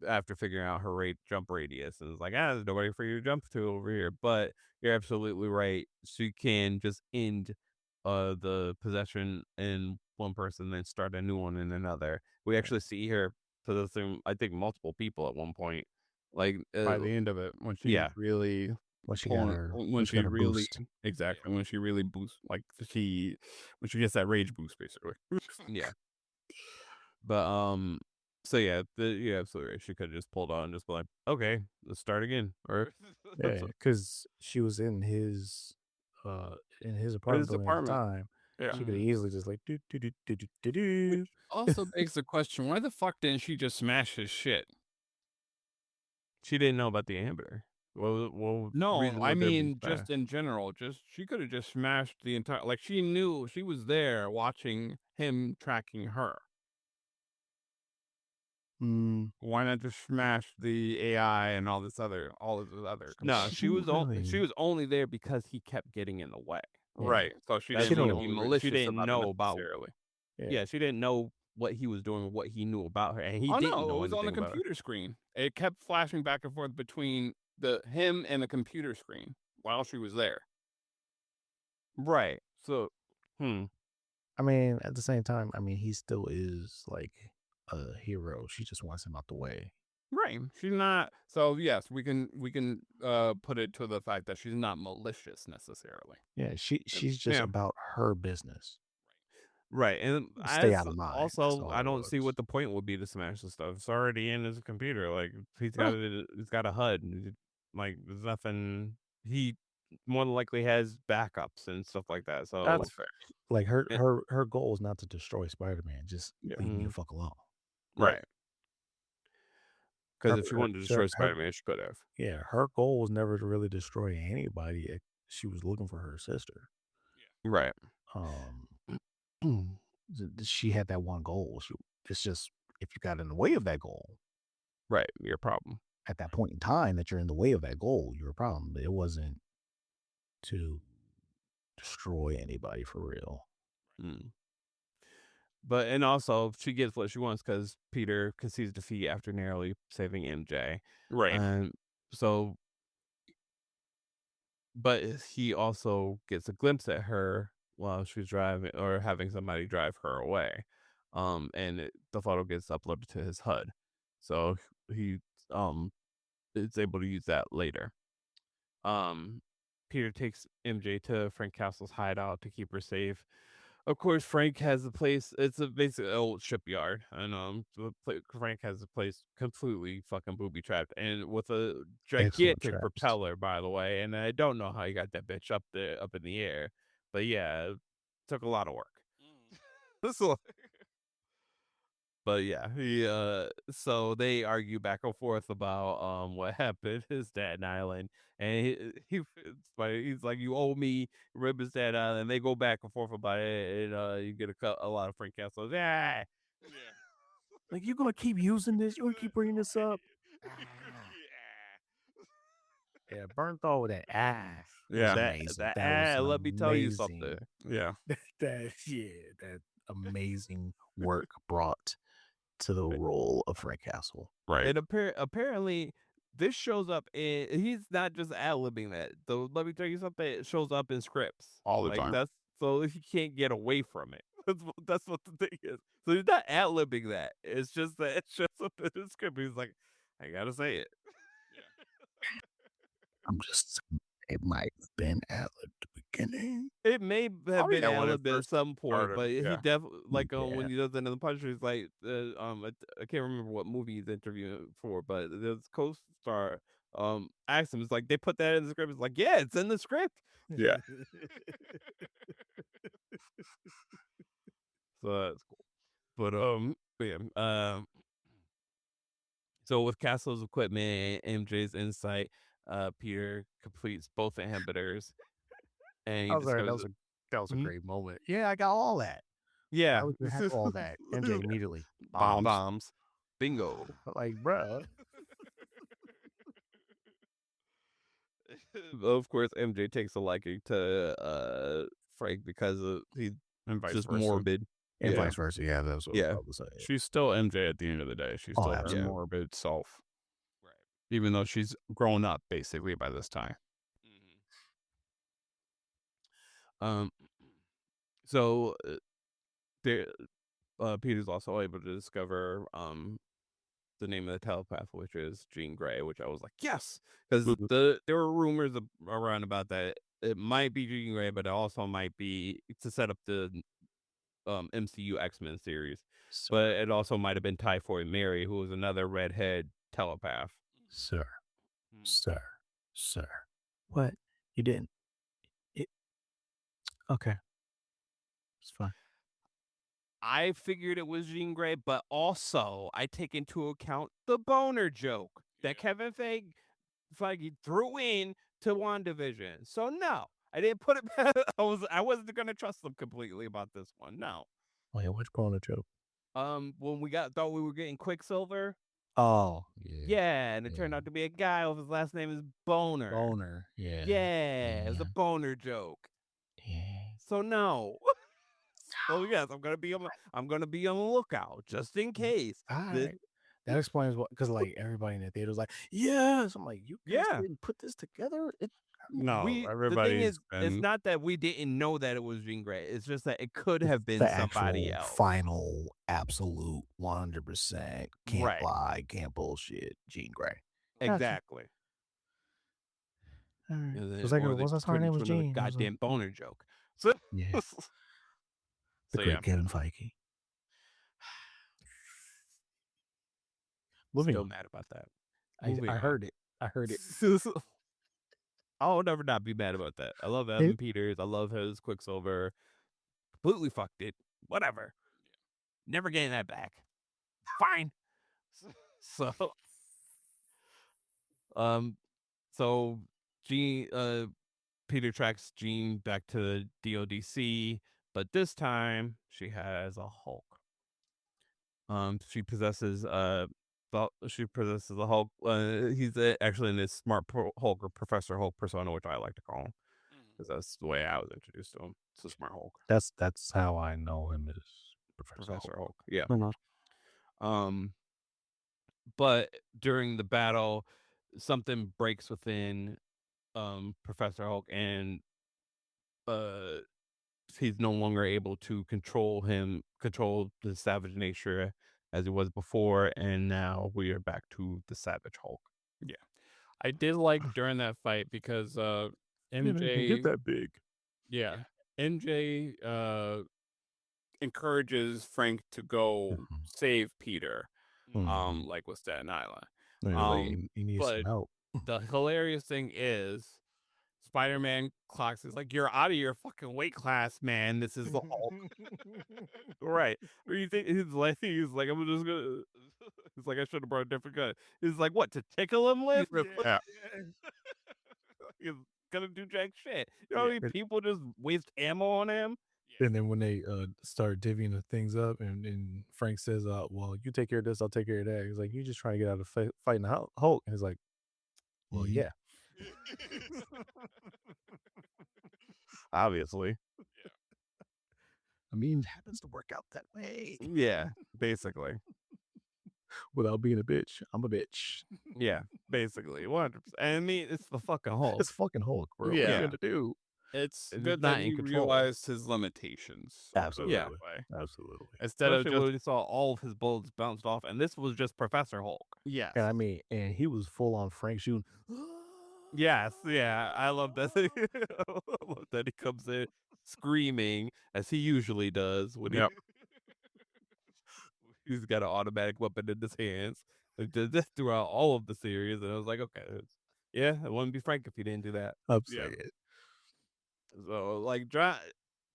after figuring out her jump radius, and it's like, there's nobody for you to jump to over here. But you're absolutely right. She can just end the possession in one person, then start a new one in another. We actually see her possessing, I think, multiple people at one point. Like By the end of it, when she yeah. really When she got her, when she got her really boost. exactly when she really boosts, like when she gets that rage boost, basically. Yeah. But so yeah, you're absolutely right. She could have just pulled on and just be like, okay, let's start again. Or Yeah, because she was in his apartment building at the time. Yeah. She could have easily just like do do do do do do do. Which also begs the question: why the fuck didn't she just smash his shit? she didn't know about the inhibitor. Well, No, I mean just in general. Just she could have just smashed the entire. Like she knew she was there watching him tracking her. Why not just smash the AI and all of this other? No, she was really- only there because he kept getting in the way. Right. So she That's didn't the want to be only malicious. she didn't know about. necessarily. Yeah, she didn't know what he was doing, what he knew about her, and he Oh didn't no, know it was on the anything about her. computer screen. It kept flashing back and forth between him and the computer screen while she was there. Right. So, I mean, at the same time, I mean, he still is like a hero. She just wants him out the way. Right. She's not. So yes, we can put it to the fact that she's not malicious necessarily. Yeah, she's just about her business. Right, and Stay out of mine. That's also, all I it don't see was. what the point would be to smash the stuff. It's already in his computer. Like he's got a HUD. Like there's nothing. He more than likely has backups and stuff like that. So That's fair. Like her goal is not to destroy Spider-Man. Just leave me the fuck alone. Right. Because Her- if she wanted to her- destroy her- Spider-Man, she could have. Yeah, her goal was never to really destroy anybody. She was looking for her sister. Right. She had that one goal. It's just if you got in the way of that goal, Right, you're a problem. at that point in time that you're in the way of that goal, you're a problem. But it wasn't to destroy anybody for real. Mm. But and also she gets what she wants because Peter concedes defeat after narrowly saving MJ. Right. And so, but he also gets a glimpse at her while she's driving or having somebody drive her away. The photo gets uploaded to his HUD. So he um is able to use that later. Peter takes MJ to Frank Castle's hideout to keep her safe. Of course, Frank has a place. It's a basically old shipyard, and Frank has a place completely fucking booby trapped, and with a Excellent gigantic traps. propeller, by the way. And I don't know how he got that bitch up there, up in the air, but yeah, it took a lot of work. So but yeah, he so they argue back and forth about what happened his Staten Island, and it's funny, he's like, you owe me rib his Staten Island, and they go back and forth about it, and you get a lot of Frank Castles. Yeah. Like, you're gonna keep using this? You're gonna keep bringing this up? Ah. Yeah, burnt all with that. It was Yeah. amazing. That was an Let me tell you something. amazing. Yeah. That amazing work brought to the role of Frank Castle. Right. And apparently, this shows up in. He's not just ad-libbing that. Though, let me tell you something. It shows up in scripts All the like time. that's so he can't get away from it. That's what the thing is. So he's not ad-libbing that. It's just that it shows up in the script. He's like, I gotta say it. I'm just it might have been at the beginning. It may have been yeah, when it ad-libbed at first some point, started, but he yeah. definitely like Yeah. when he does it in the punch, he's like, I can't remember what movie he's interviewing for, but this co-star asked him, it's like they put that in the script. It's like, yeah, it's in the script. Yeah. So that's cool. But yeah, so with Castle's equipment and MJ's insight, Peter completes both inhibitors, and he I was like, discovers that was a Mhm. great moment. Yeah, I got all that. Yeah, I would have all that. MJ immediately. bombs. Bingo. Like, bro. Of course, MJ takes a liking to Frank because he's And vice just versa. morbid. And Yeah. vice versa. Yeah, that's what Yeah. I was saying. She's still MJ at the end of the day. She's Oh, still her absolutely. morbid self. Right. Even though she's grown up basically by this time. Um. So there, Peter's also able to discover the name of the telepath, which is Jean Grey, which I was like, yes, because there were rumors around about that it might be Jean Grey, but it also might be to set up the MCU X-Men series. But it also might have been Typhoid Mary, who was another redhead telepath. Sir. What? You didn't. Okay. It's fine. I figured it was Jean Grey, but also I take into account the boner joke that Kevin Feige threw in to WandaVision. So no, I didn't put it back. I wasn't gonna trust them completely about this one. No. Wait, what's calling a joke? When we thought we were getting Quicksilver. Oh, Yeah, and it turned out to be a guy with his last name is Boner. Boner. Yeah. Yeah, it's a boner joke. Yeah. So no. So yes, I'm gonna be on the lookout just in case. All right. That explains what, because like everybody in the theater was like, yes. I'm like, you guys didn't put this together. No, The thing everybody's is, it's not that we didn't know that it was Jean Grey. It's just that it could have been the somebody actual else. final, absolute, 100%. Can't Right. lie, can't bullshit. Jean Grey. Exactly. All right. And It was like, or what's they that her turn name into was another Jean? I was goddamn like, boner joke. So yeah. The so great yeah. Kevin Feige. Still mad about that. I heard it. I heard it. I'll never not be mad about that. I love Evan Peters. I love his Quicksilver. Completely fucked it. Whatever. Never getting that back. Fine. So Peter tracks Jean back to the DODC, but this time she has a Hulk. She possesses the Hulk. He's actually in this smart Hulk or Professor Hulk persona, which I like to call him. because that's the way I was introduced to him. It's a smart Hulk, That's how I know him as Professor Professor Hulk. Hulk. Yeah. Uh-huh. But during the battle, something breaks within Professor Hulk, and uh he's no longer able to control the savage nature as he was before, and now we are back to the Savage Hulk. Yeah. I did like during that fight because It can get MJ, that big. yeah, MJ encourages Frank to go Mhm. save Peter, Mhm. like with Staten Island. Yeah, like he needs some But help. the hilarious thing is Spider-Man clocks is like, "You're out of your fucking weight class, man. This is the Hulk." Right. Or you think he's like, I'm just gonna he's like, I should have brought a different gun. He's like, what, to tickle him lift? Yeah. He's gonna do jack shit. You know how Yeah. many people just waste ammo on him? And then when they start divvying the things up, and Frank says, "Well, you take care of this, I'll take care of that." He's like, "You just trying to get out of fighting the Hulk?" And he's like, "Well, Mhm. yeah." Obviously. I mean, it happens to work out that way. Yeah, basically. Without being a bitch, I'm a bitch. Yeah, basically. 100%. I mean, it's the fucking Hulk. It's fucking Hulk, bro. What are Yeah. you gonna do? It's It's good not that in he control. realized his limitations. I'll put it Yeah. that way. Absolutely. Instead of Especially when just we saw all of his bullets bounced off, and this was just Professor Hulk. yes. And I mean, and he was full on Frank shooting. Yes, yeah, I love that. I love that he comes in screaming as he usually does when Yep. he's got an automatic weapon in his hands. He did this throughout all of the series, and I was like, okay, yeah, it wouldn't be Frank if he didn't do that. Upset Yeah. it. So like,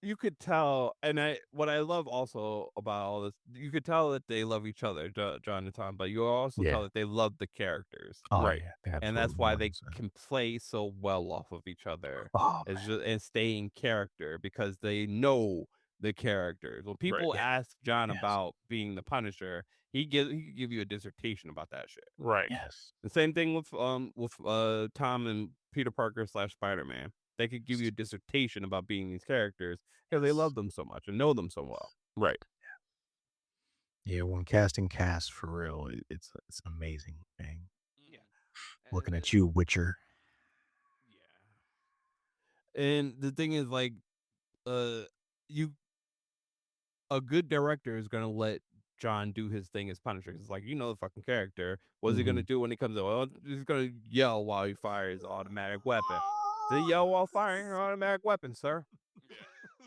you could tell, and what I love also about all this, you could tell that they love each other, John and Tom, but you also Yeah. tell that they love the characters. Oh Right. yeah, they And that's absolutely why they 100%. can play so well off of each other, Oh is man. just and stay in character because they know the characters. When people Yeah. ask John Yes. about being the Punisher, he could give you a dissertation about that shit. Right. Yes. The same thing with Tom and Peter Parker / Spider-Man. They could give you a dissertation about being these characters because they love them so much and know them so well. Right. Yeah, when casting cast for real, it's an amazing thing. Yeah. Looking at you, Witcher. Yeah. And the thing is, like, you a good director is gonna let John do his thing as Punisher. It's like, the fucking character. What's he gonna do when he comes in? Well, he's gonna yell while he fires his automatic weapon. They yell while firing your automatic weapon, sir.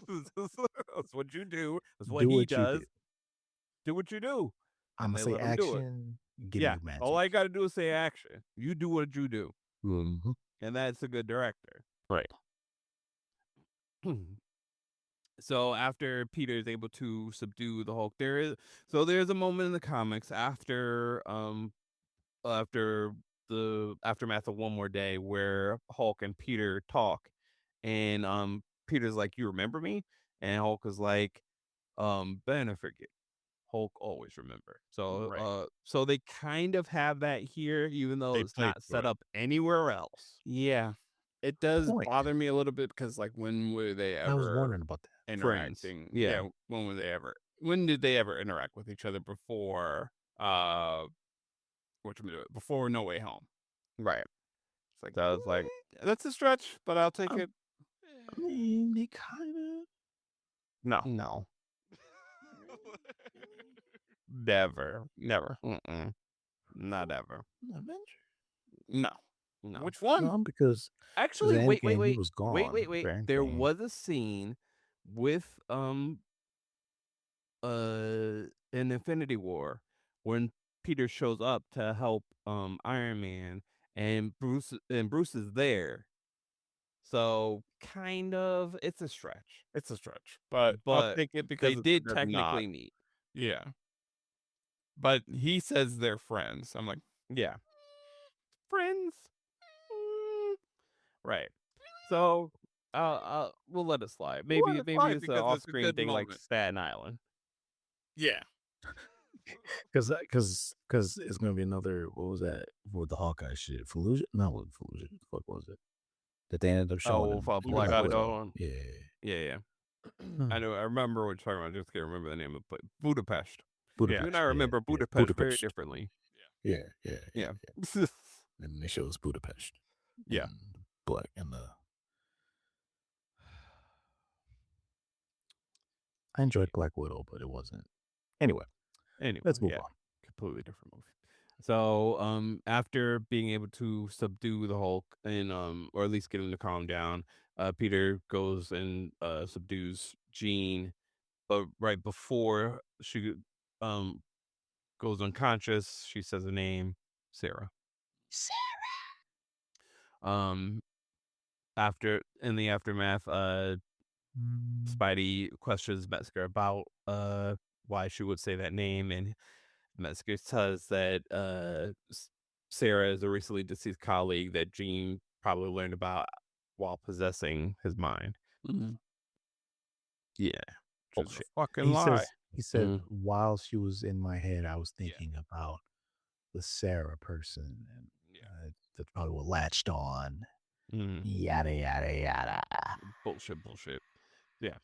That's what you do. That's what Do he what you does. do. Do what you do. I'm And gonna they say let him do it. action. Give Yeah. me magic. All I gotta do is say action. You do what you do. Mhm. And that's a good director. Right. So after Peter is able to subdue the Hulk, there's a moment in the comics after the aftermath of One More Day where Hulk and Peter talk, and Peter's like, "You remember me?" And Hulk is like, "Ben, I forget. Hulk always remember." So Right. so they kind of have that here, even though They it's played not through set it. up anywhere else. Yeah. It does Point. bother me a little bit because, like, when were they I was ever wondering about that. Friends. interacting? Yeah. When were they ever? When did they ever interact with each other before? Before No Way Home? Right. It's like, So it's like, that's a stretch, but I'll take Um, it. I mean, they kind of. No. no. Never. Never. Not ever. Avenger. No. No. Which one? No, because Actually, the wait. Endgame, he was gone. for There Endgame. was a scene with in Infinity War when Peter shows up to help Iron Man, and Bruce is there. So kind of it's a stretch. It's a stretch, but I'll But take it they because it's a did good nod. technically meet. Yeah. But he says they're friends. I'm like, Yeah. Friends. Mm, right. So we'll let it slide. let it Maybe slide it's an because it's a off-screen good thing like moment. Staten Island. Yeah. Because it's gonna be another. What was that? With the Hawkeye shit? Fallujah? No, what Fallujah? The fuck was it? that they ended up showing Oh, in for Buddha Black Black Widow. Widow. Yeah. Yeah. Hmm. I know. I remember what you're talking about. I just can't remember the name of the place. Budapest. Budapest. You and I remember Budapest very differently. Yeah, yeah, yeah, Yeah. yeah. And they show us Budapest. Yeah. And black and the. I enjoyed Black Widow, but it wasn't. Anyway, let's move yeah. on. Completely different movie. So, after being able to subdue the Hulk and or at least get him to calm down, Peter goes and subdues Jean, but right before she um goes unconscious, she says a name, Sarah. Um, after in the aftermath, Spidey questions Metzger about why she would say that name, and Metzger says that Sarah is a recently deceased colleague that Jean probably learned about while possessing his mind. Mhm. Yeah, Which is a bullshit. fucking He lie. says, he said, Mm. while she was in my head, I was thinking about the Sarah person and that probably were latched on. Mm. Yada, yada, yada. Bullshit. Yeah.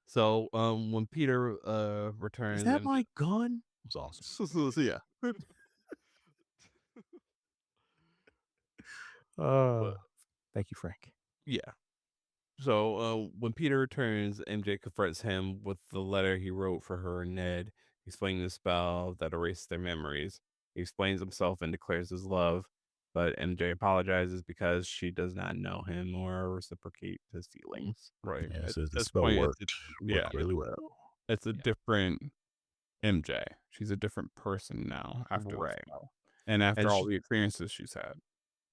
So when Peter Is returns that and my gun? It was awesome. yeah. Uh, thank you, Frank. Yeah. So when Peter returns, MJ confronts him with the letter he wrote for her and Ned, explaining the spell that erased their memories. He explains himself and declares his love, but MJ apologizes because she does not know him or reciprocate his feelings. Right. Yeah, At so the this spell point, worked. yeah, Worked really well. it's a different MJ. She's a different person now after the Right. spell. And after And all she, the experiences she's had.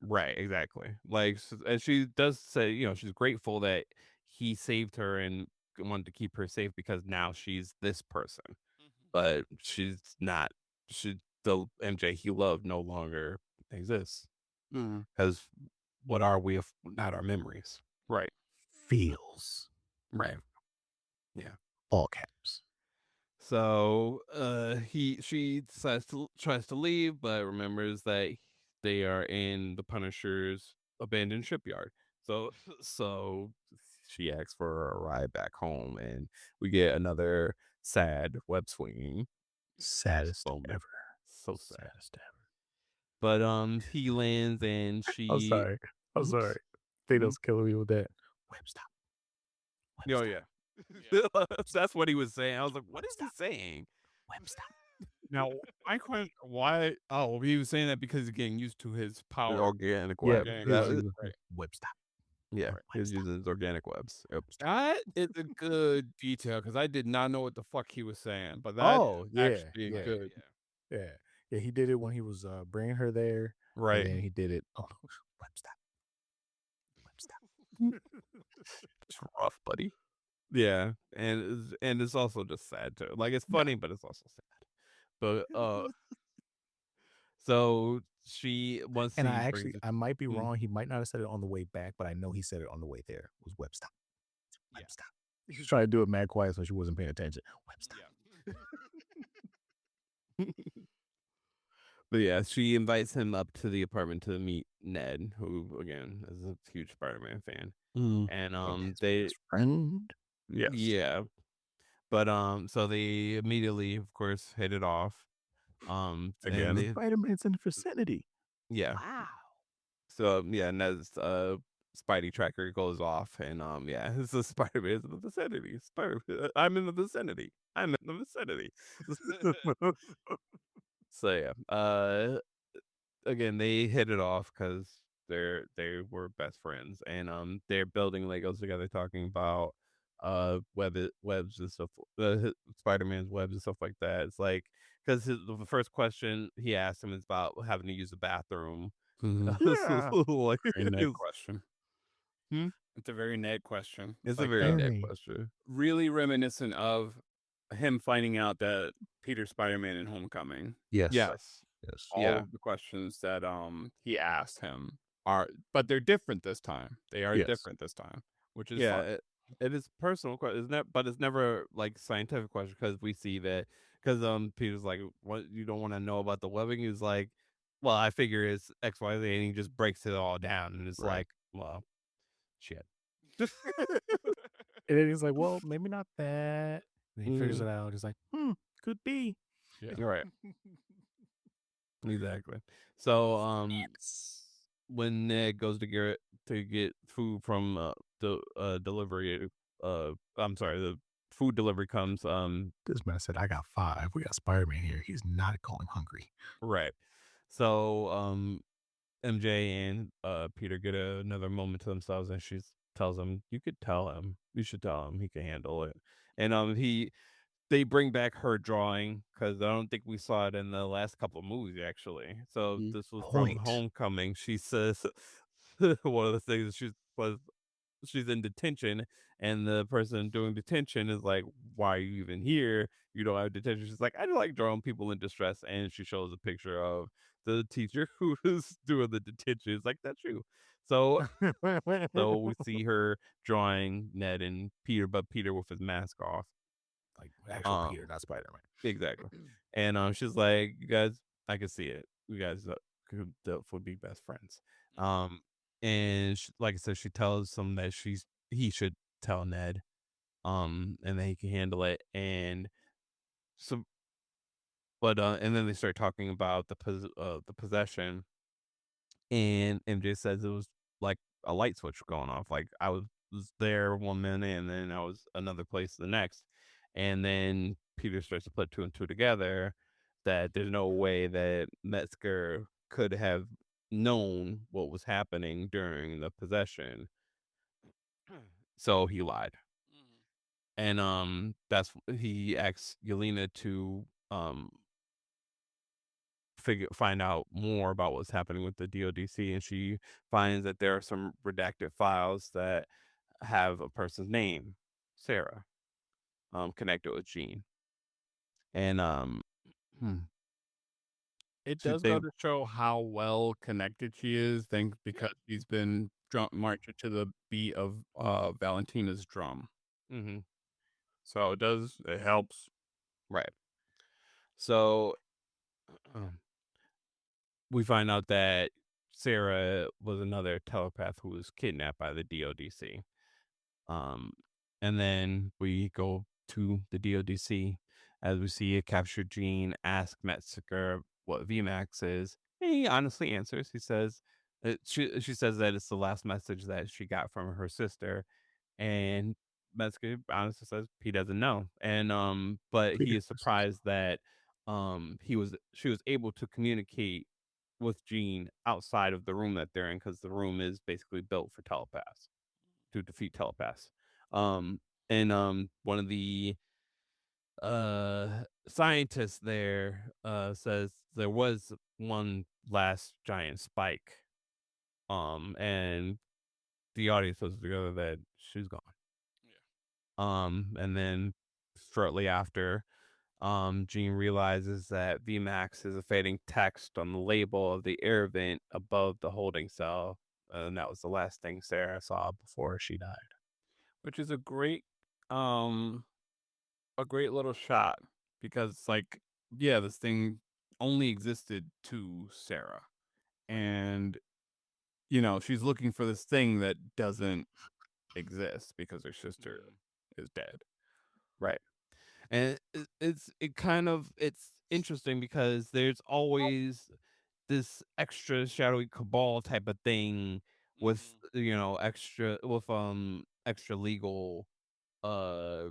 right, exactly. Like, and she does say, she's grateful that he saved her and wanted to keep her safe because now she's this person. But she's not. The MJ he loved no longer exists Mhm. because what are we if not our memories? Right. Feels. Right. Yeah. All caps. So she tries to leave, but remembers that they are in the Punisher's abandoned shipyard. So so she asks for a ride back home, and we get another sad web swinging Saddest moment. ever. So sad. Saddest ever. But he lands and I'm she. sorry. I'm sorry. Thanos killing me with that. Web stop. Web Oh stop. yeah. That's what he was saying. I was like, what is he saying? Web stop. Now, I question why. Oh, he was saying that because he's getting used to his power. Organic Yeah, web. Organic he was web, using right. web stop. Yeah, Web he was stop. using his organic webs. Yep. That is a good detail because I did not know what the fuck he was saying, but that's actually good. Yeah. Yeah, he did it when he was bringing her there. Right. And then he did it. Oh, web stop. Web stop. It's rough, buddy. Yeah, and it's also just sad too. Like it's funny, but it's also sad. But so she once And he I brings it. I might be wrong. He might not have said it on the way back, but I know he said it on the way there. It was web stop. Web stop. He was trying to do it mad quiet so she wasn't paying attention. Web stop. But yeah, she invites him up to the apartment to meet Ned, who again is a huge Spider-Man fan. And they friend. Yes. yeah. But so they immediately, of course, hit it off. Again. and Spider-Man's in the vicinity. yeah. Wow. So yeah, Ned's Spidey tracker goes off, and yeah, it's a Spider-Man in the vicinity. I'm in the vicinity. I'm in the vicinity. So yeah, again, they hit it off because they were best friends, and they're building Legos together, talking about webs and stuff, Spider-Man's webs and stuff like that. It's like because the first question he asked him is about having to use the bathroom. Yeah. Like, Very Ned question. Hmm? It's a very Ned question. It's a like very that. Ned question. Really reminiscent of him finding out that Peter Spider-Man in Homecoming. Yes. Yes. Yes. All Yeah. of the questions that he asked him but they're different this time. They are Yes. different this time, which is fun. It is personal question, isn't it? But it's never like scientific question because we see that because Peter's like, what, you don't want to know about the webbing? He's like, well, I figure it's XYZ, and he just breaks it all down, and it's Right. like, well, shit. And then he's like, well, maybe not that. And he figures it Mhm. out. He's like, could be. Yeah. You're right. Exactly. So, Yes. when Ned goes to get food from the delivery, I'm sorry, the food delivery comes. This man said, I got 5. We got Spider-Man here. He's not going hungry. Right. So, MJ and Peter get another moment to themselves, and she tells him, "You could tell him. You should tell him he can handle it." And they bring back her drawing because I don't think we saw it in the last couple of movies actually. So Mhm. this was from Point. Homecoming. She says one of the things she's in detention, and the person doing detention is like, "Why are you even here? You don't have detention." She's like, "I just like drawing people in distress," and she shows a picture of the teacher who is doing the detention. It's like, "That's you." So we see her drawing Ned and Peter, but Peter with his mask off. Like actual Peter, Um, not Spider-Man. exactly. And she's like, "You guys, I can see it. You guys would be best friends." Um, and like I said, she tells him that he should tell Ned, and that he can handle it. And so, but and then they start talking about the possession, and MJ says it was like a light switch going off. Like was there one minute, and then I was another place the next. And then Peter starts to put two and two together that there's no way that Metzger could have known what was happening during the possession. So he lied. And he asks Yelena to find out more about what's happening with the DODC, and she finds that there are some redacted files that have a person's name, Sarah, connected with Jean. And hmm, It does they go to show how well connected she is, because she's been marching to the beat of Valentina's drum. mhm, So it helps. right. So um, we find out that Sarah was another telepath who was kidnapped by the DODC. Um, and then we go to the DODC as we see a captured Gene ask Metzger what VMAX is. And he honestly answers. He says, she says that it's the last message that she got from her sister. And Metzger honestly says he doesn't know. And, but he is surprised that, she was able to communicate with Gene outside of the room that they're in because the room is basically built for telepaths to defeat telepaths. Um, and one of the scientists there says there was one last giant spike. And the audience was together that she's gone. And then shortly after, Gene realizes that VMAX is a fading text on the label of the air vent above the holding cell. And that was the last thing Sarah saw before she died. Which is um a great little shot, because it's like, yeah, this thing only existed to Sarah, and she's looking for this thing that doesn't exist because her sister is dead. Right. And it's interesting because there's always this extra shadowy cabal type of thing with extra legal uh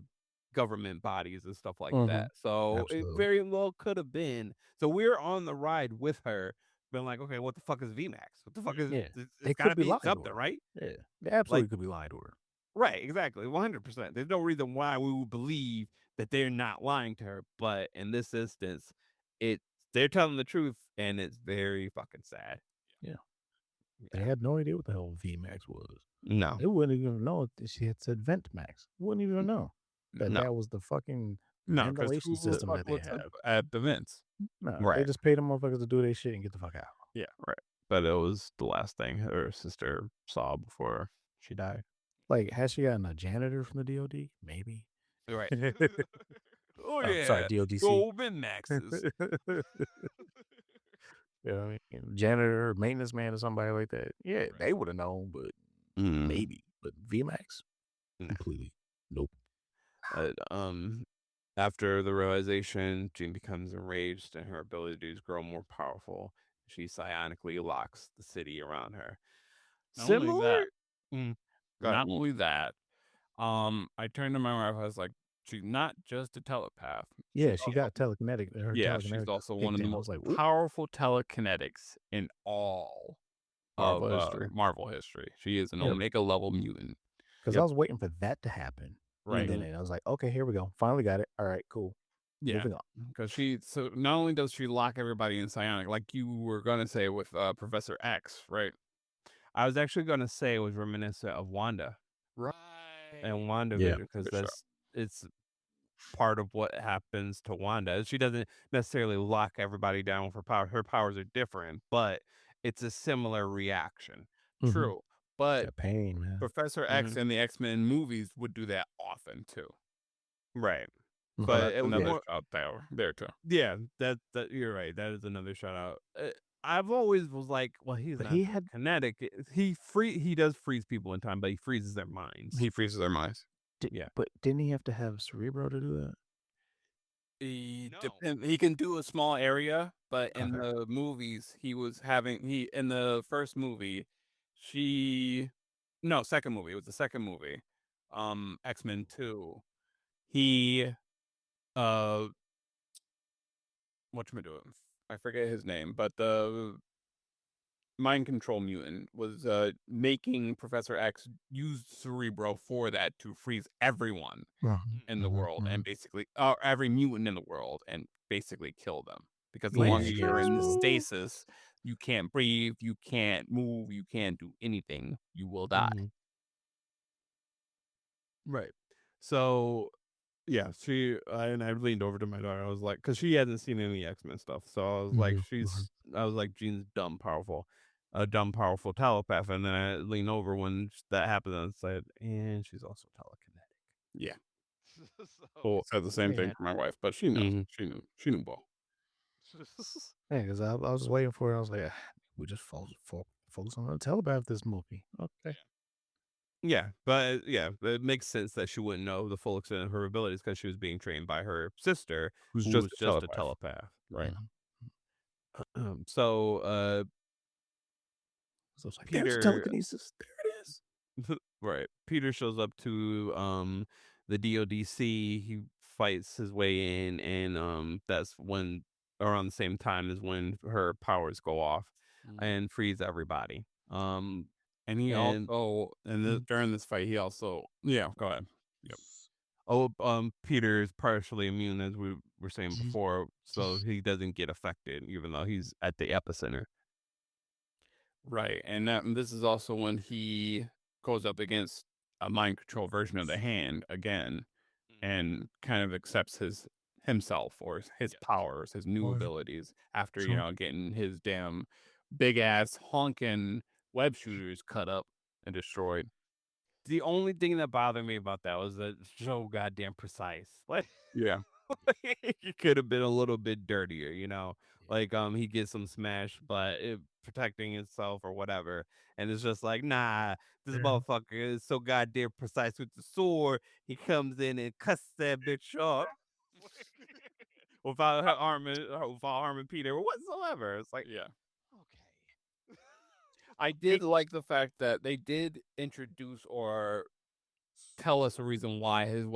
government bodies and stuff like Mm-hmm. that. So it Absolutely. very well could have been. So we're on the ride with her, been like, okay, what the fuck is VMAX? What the fuck is Yeah. They it's got could to be be lying to something, her. right? Yeah. They Like absolutely could be lying to her. right, exactly, 100%. There's no reason why we would believe that they're not lying to her, but in this instance, it's they're telling the truth, and it's very fucking sad. Yeah. They Yeah. had no idea what the hell VMAX was. No. They wouldn't even know that she had said Vent Max. Wouldn't even know that No. that was the fucking No, because ventilation who the system fuck that they looks have. at the vents? No, they Right. just paid them motherfuckers to do their shit and get the fuck out. Yeah. Right. But it was the last thing her sister saw before she died. Like, has she gotten a janitor from the DOD? Maybe. Right. Oh Sorry, yeah. DODC. Go Vin Maxes. You know what I mean? Janitor, maintenance man, or somebody like that. Yeah, Right. they would have known, but Mm. maybe. But VMAX, Nah. completely nope. But, after the realization, Jean becomes enraged and her abilities grow more powerful. She psionically locks the city around her. Not only that, Similar. Mm, go ahead. not only that, I turned to my wife. I was like, she's not just a telepath. Yeah, She's she also got telekinetic. Her Yeah, she's telekinetic also one kicked of the in. I most was like, "Whoop." powerful telekinetics in all of Marvel history. Marvel history. She is an Yep. Omega level mutant. Because I Yep. was waiting for that to happen, Right. and then I was like, okay, here we go. Finally got it. All right, cool. Yeah. Moving on. Because so not only does she lock everybody in psionic, like you were gonna say with Professor X, right? I was actually going to say it was reminiscent of Wanda Right. and Yeah, WandaVision because For sure. it's part of what happens to Wanda. She doesn't necessarily lock everybody down with her power. Her powers are different, but it's a similar reaction. mm-hmm. True. But That pain, man. Professor X and the X-Men movies would do that often too. Right. So But Mm-hmm. that's it was another Yeah, more. shout there too. Yeah, that you're right. That is another shout out. I've always was like, well, he's but not he had kinetic. He does freeze people in time, but he freezes their minds. He freezes their minds. Yeah. but didn't he have to have Cerebro to do that? No. He can do a small area, but in Okay. the movies he in the first movie, she no, second movie. It was the second movie. X-Men 2. He uh whatchamacallit, I forget his name, but the mind control mutant was making Professor X use Cerebro for that to freeze everyone in the world and basically every mutant in the world and basically kill them. Because the Yeah, longer yeah, you're that's in true. stasis, you can't breathe, you can't move, you can't do anything. You will die. Mhm. Right. So yeah, and I leaned over to my daughter. I was like, because she hasn't seen any X-Men stuff, so I was like, Jean's dumb powerful, a dumb powerful telepath. And then I leaned over when that happened and said, and she's also telekinetic. Yeah. So I said the same thing Yeah, for my wife, but she knows. Mhm. She knew both. yeah. Because I was just waiting for it. I was like, we just focus on the telepath this movie. Okay. Yeah, but yeah, it makes sense that she wouldn't know the full extent of her abilities because she was being trained by her sister, Who's who just was a just a telepath. telepath. Right. Mhm. So So it's like, there's Peter telekinesis. There it is. right. Peter shows up to the DODC. He fights his way in, and that's when around the same time is when her powers go off and freeze everybody. And he And also, Mhm. during this fight, he also, yeah, go ahead. Yep. Peter is partially immune as we were saying before, so he doesn't get affected even though he's at the epicenter. Right. And this is also when he goes up against a mind control version of the hand again and kind of accepts himself or his powers, his new Or abilities after, sure. getting his damn big ass honking web shooters cut up and destroyed. The only thing that bothered me about that was that it's so goddamn precise. Like Yeah. it could have been a little bit dirtier, you know. Yeah. Like he gets some smash, but protecting himself or whatever. And it's just like, nah, this Yeah. motherfucker is so goddamn precise with the sword. He comes in and cuts that bitch off without harming Peter whatsoever. It's like, Yeah. okay. I did like the fact that they did introduce or tell us a reason why his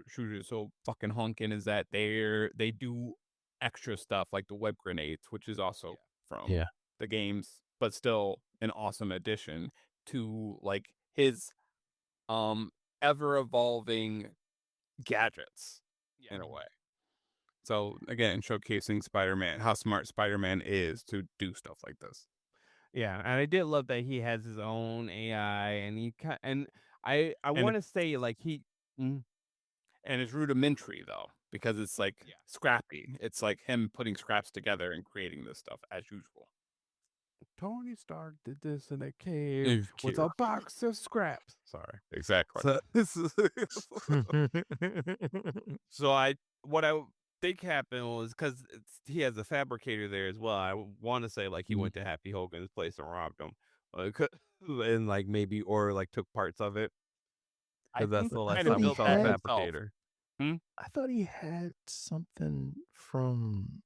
shooter is so fucking honking is that they do extra stuff like the web grenades, which is also from Yeah. the games, but still an awesome addition to like his um ever evolving gadgets Yeah. in a way. So again, showcasing Spider-Man, how smart Spider-Man is to do stuff like this. Yeah, and I did love that he has his own AI, and I And want to say like he, mm, and it's rudimentary though, because it's like yeah, scrappy. It's like him putting scraps together and creating this stuff as usual. Tony Stark did this in a cave If with cute. a box of scraps. Sorry, Exactly. so this is so I what I think happened was because he has a fabricator there as well. I want to say like he went to Happy Hogan's place and robbed him, and like maybe or like took parts of it. I because that's think the he last kind of time we built saw the that had himself. fabricator. I thought he had something from.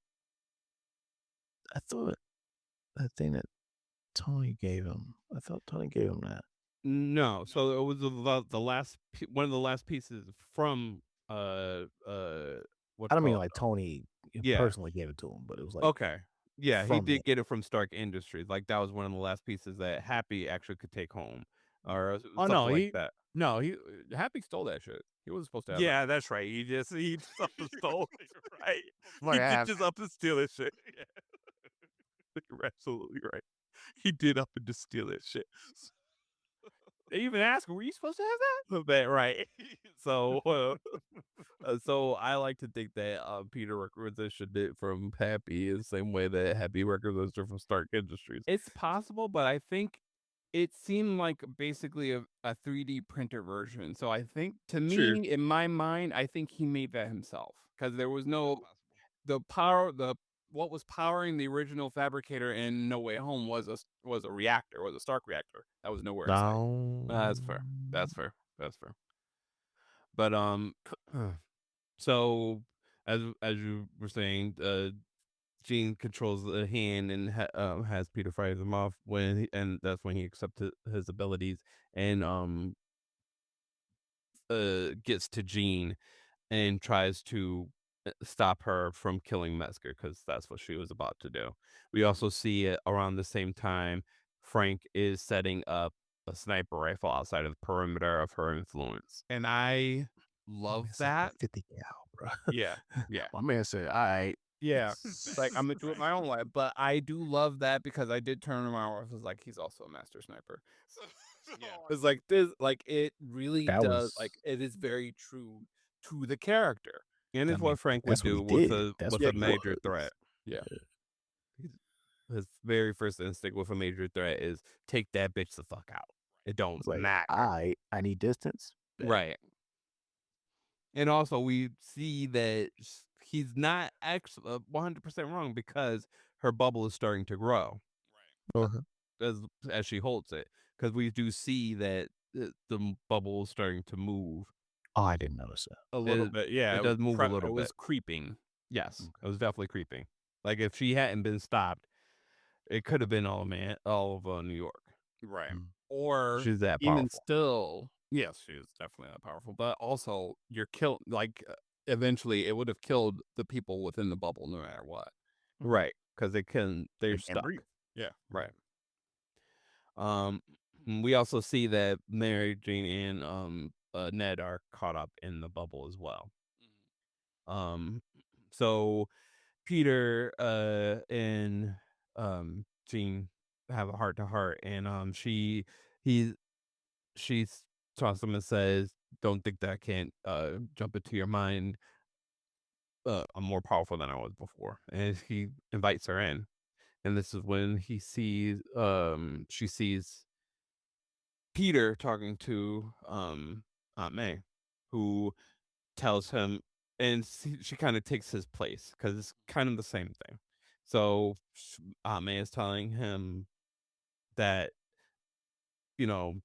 I thought that thing that Tony gave him. I thought Tony gave him that. No, so it was the last one of the last pieces from what I you don't mean call like it? Tony Yeah. personally gave it to him, but it was like Okay. Yeah, he from him. did get it from Stark Industries. Like that was one of the last pieces that Happy actually could take home, or Oh something no, like that. he Happy stole that shit. He wasn't supposed to have it. Yeah, that's right. He just up and stole it, right? Like, He I did have- just up and steal that shit. Yeah. You're absolutely right. He did up and just steal that shit. They even asked him, "Were you supposed to have that?" That right. So so I like to think that Peter requisitioned it from Happy in the same way that Happy requisitioned it from Stark Industries. It's possible, but I think it seemed like basically a 3D printer version. So I think, to Sure. me, in my mind, I think he made that himself because there was no Possible. the what was powering the original fabricator in No Way Home was a reactor, was a Stark reactor that was nowhere in sight. No. That's fair. That's fair. That's fair. But so as you were saying, Gene controls the hand and has Peter fire them off and that's when he accepts his abilities and gets to Jean and tries to stop her from killing Metzger because that's what she was about to do. We also see it around the same time Frank is setting up a sniper rifle outside of the perimeter of her influence. And I My love man said that. 50 cal, bro. Yeah. Yeah. My man said, "All right." Yeah. It's like, I'm gonna do it my own way. But I do love that because I did turn around where I was like, he's also a master sniper. Yeah. It's like this, like it really That does, was. like it is very true to the character. And I it's mean, what Frank would that's what do he did. with That's a what he major was. threat. Yeah. His very first instinct with a major threat is take that bitch the fuck out. It don't It's like, matter. I need distance. Bet. Right. And also we see that he's not actually 100% wrong because her bubble is starting to grow Uh-huh. as she holds it. Because we do see that the bubble is starting to move. Oh, I didn't notice that. A little bit. Yeah. It does move a little It was bit. creeping. Yes, it was definitely creeping. Like if she hadn't been stopped, it could have been all of New York. Right. Mm. Or She's that even powerful. still, yes, she is definitely that powerful. But also, you're killed. Like, eventually, it would have killed the people within the bubble, no matter what. Right, because they're They can't stuck. breathe. Yeah. Right. We also see that Mary Jane and Ned are caught up in the bubble as well. So Peter and Jean have a heart to heart, and he she talks to him and says, "Don't think that I can't jump into your mind. I'm more powerful than I was before," and he invites her in. And this is when she sees Peter talking to Aunt May, who tells him, and she kind of takes his place because it's kind of the same thing. So Aunt May is telling him that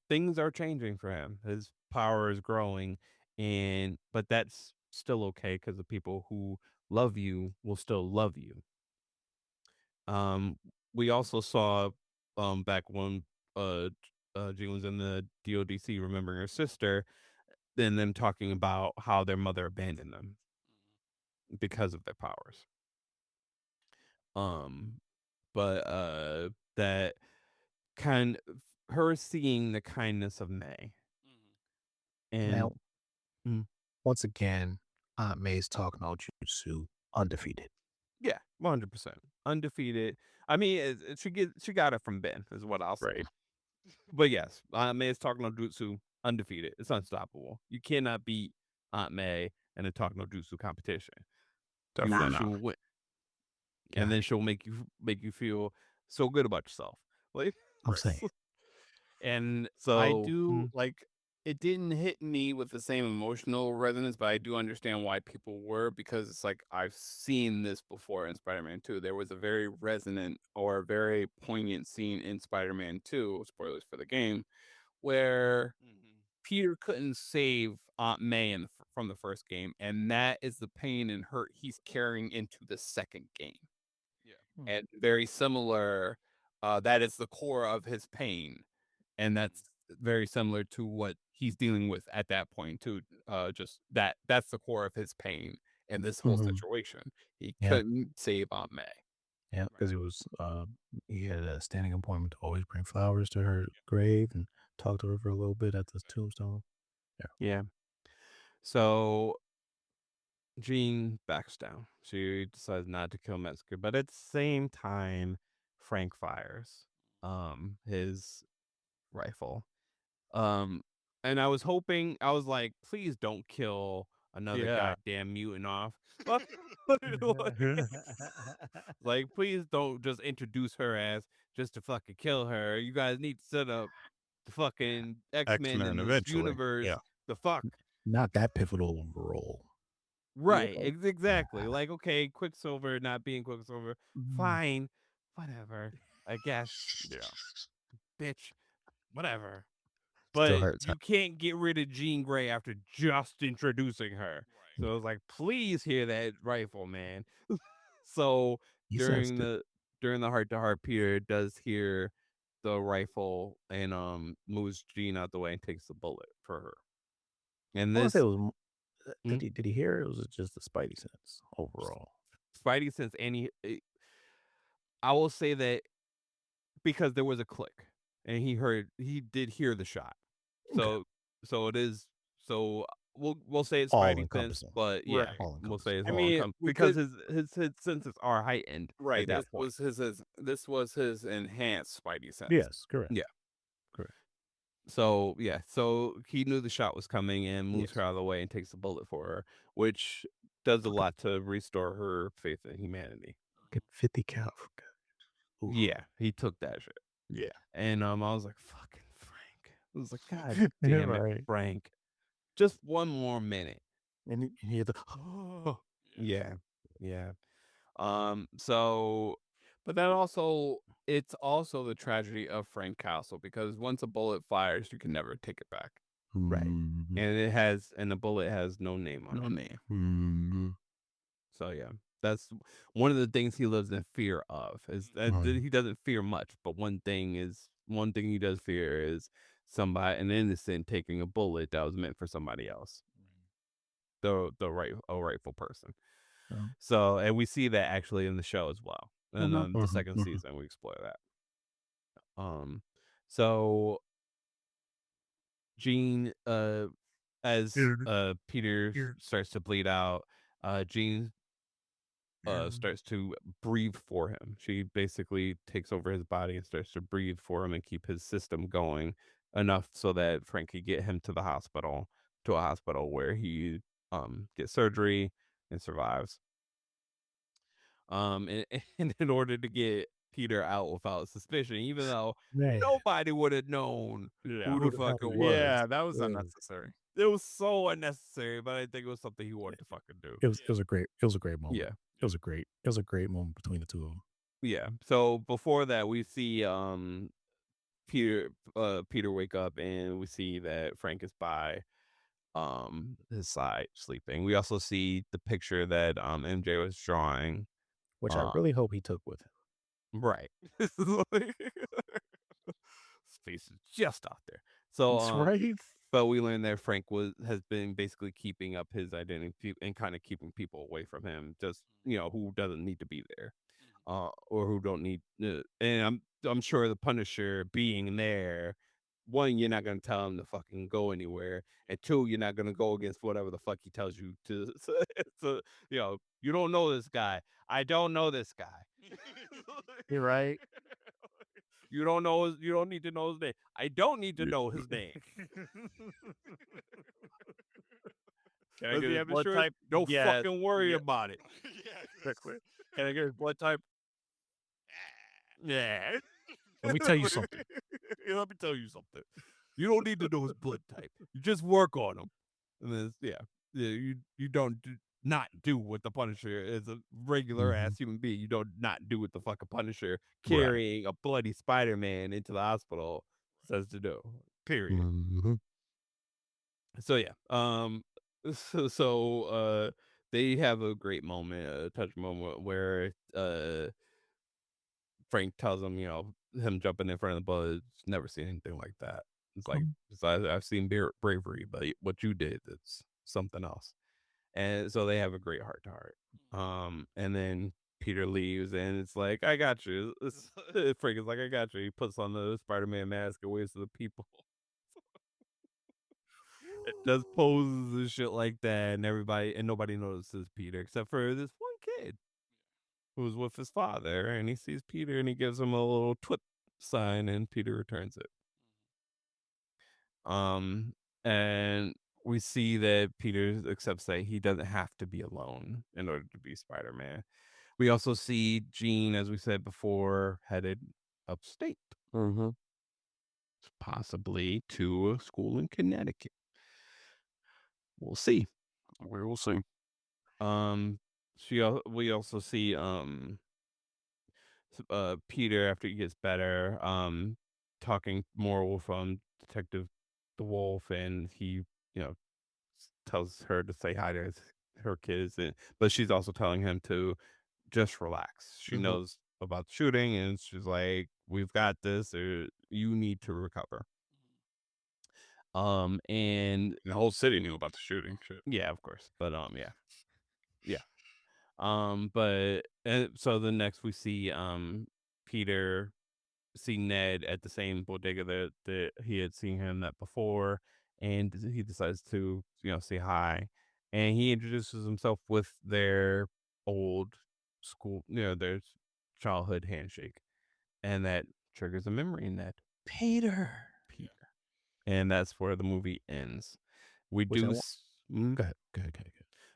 things are changing for him. His power is growing, but that's still okay because the people who love you will still love you. We also saw back when Jean was in the DODC remembering her sister, then them talking about how their mother abandoned them because of their powers. But that kind of her seeing the kindness of May Now, and mm, once again, Aunt May's talking about jutsu undefeated. yeah, 100% undefeated. I mean, she got it from Ben, is what I'll say. Right. But yes, Aunt May is talking no jutsu, undefeated. It's unstoppable. You cannot beat Aunt May in a talk no jutsu competition. Definitely She not. will win, Yeah. and then she'll make you feel so good about yourself. Like, I'm saying. And so I do like, it didn't hit me with the same emotional resonance, but I do understand why people were, because it's like I've seen this before in Spider-Man 2. There was a very resonant or very poignant scene in Spider-Man 2, spoilers for the game, where Peter couldn't save Aunt May from the first game, and that is the pain and hurt he's carrying into the second game. Hmm. And very similar, that is the core of his pain, and that's very similar to what he's dealing with at that point too. Just that's the core of his pain in this whole Mhm. situation. He Yeah. couldn't save Aunt May. Yeah, because he had a standing appointment to always bring flowers to her grave and talk to her for a little bit at the tombstone. Yeah. Yeah. So Jean backs down. She decides not to kill Metzger, but at the same time, Frank fires his rifle. Um and I was like, please don't kill another Yeah. goddamn mutant off. But like, please don't just introduce her as just to fucking kill her. You guys need to set up the fucking X-Men in X-Men this eventually. universe. Yeah. The fuck. Not that pivotal of a role. Right, exactly. Like, okay, Quicksilver not being Quicksilver, Mm. fine, whatever. I guess, Yeah. bitch, whatever. Still But hurts. you can't get rid of Jean Grey after just introducing her. So I was like, please hear that rifle, man. So He during sensed it. the heart to heart, Peter does hear the rifle and moves Jean out the way and takes the bullet for her. And I want to say this it was. Hmm? Did he hear it? Or was it just the Spidey sense overall? Spidey sense, I will say that because there was a click and he did hear the shot. Okay. So it is, so we'll say it's All Spidey sense, encompassing. but yeah, Right. All we'll say it's I all mean, we because could his senses are heightened right. at that This point. was this was his enhanced Spidey sense. Yes, correct. Yeah. Correct. So yeah, so he knew the shot was coming and moves Yes. her out of the way and takes the bullet for her, which does a lot to restore her faith in humanity. Get 50 cal. Oof. Yeah, he took that shit. Yeah. And I was like, fucking Frank. I was like, God damn it, Right. Frank. Just one more minute. And he had the. Yeah. Yeah. So But that also it's also the tragedy of Frank Castle because once a bullet fires, you can never take it back. Right. Mhm. and the bullet has no name on No it. name. Mhm. So yeah. That's one of the things he lives in fear of is that Right. he doesn't fear much, but one thing he does fear is an innocent taking a bullet that was meant for somebody else. A rightful person. Oh. So, and we see that actually in the show as well. And Mhm, the mhm, second mhm. season we explore that. So Jean, as Peter starts to bleed out, Jean starts to breathe for him. She basically takes over his body and starts to breathe for him and keep his system going enough so that Frank could get him to a hospital where he gets surgery and survives. And, and in order to get Peter out without suspicion, even though Man. nobody would have known Yeah. who the fuck it was. Yeah, that was unnecessary. It was so unnecessary, but I think it was something he wanted to fucking do. It was a great moment. Yeah. It was a great moment between the two of them. Yeah. So before that, we see Peter wake up and we see that Frank is by his side sleeping. We also see the picture that MJ was drawing, Which I really hope he took with him. right. Space is just out there. So right. but we learned that Frank has been basically keeping up his identity and kind of keeping people away from him, just who doesn't need to be there, or who don't need. And I'm sure the Punisher being there, one, you're not gonna tell him to fucking go anywhere, and two, you're not gonna go against whatever the fuck he tells you to. So, you don't know this guy. I don't know this guy. You're right. You don't know you don't need to know his name. I don't need to know his name. Can I Does get he his have blood insurance? type? Don't Yes. fucking worry Yeah. about it. Quickly. Can I get his blood type? Yeah. Let me tell you something. Yeah, let me tell you something. You don't need to know his blood type. You just work on him. And then you don't not do what the Punisher is a regular ass human being. You don't not do what the fucking Punisher carrying a bloody Spider-Man into the hospital says to do. Period. Mhm. So yeah, they have a great moment, a touch moment where Frank tells him, him jumping in front of the bus, never seen anything like that. It's like I've seen bravery, but what you did, it's something else. And so they have a great heart to heart. And then Peter leaves, and it's like, I got you. Frank is like, I got you. He puts on the Spider-Man mask and waves to the people. It does poses and shit like that, and nobody notices Peter except for this one kid who's with his father, and he sees Peter and he gives him a little twit sign, and Peter returns it. And we see that Peter accepts that he doesn't have to be alone in order to be Spider-Man. We also see Jean, as we said before, headed upstate, possibly to a school in Connecticut. We'll see. We will see. We also see Peter after he gets better, talking more with Detective the Wolf, and he, you know, tells her to say hi to her kids, but she's also telling him to just relax. She knows about the shooting, and she's like, "We've got this, or you need to recover." And The whole city knew about the shooting. Shit. yeah, of course, but yeah. But so the next we see Peter see Ned at the same bodega that he had seen him at before, and he decides to say hi, and he introduces himself with their old school, their childhood handshake, and that triggers a memory in Ned. Peter. And that's where the movie ends. We Which do. Go ahead.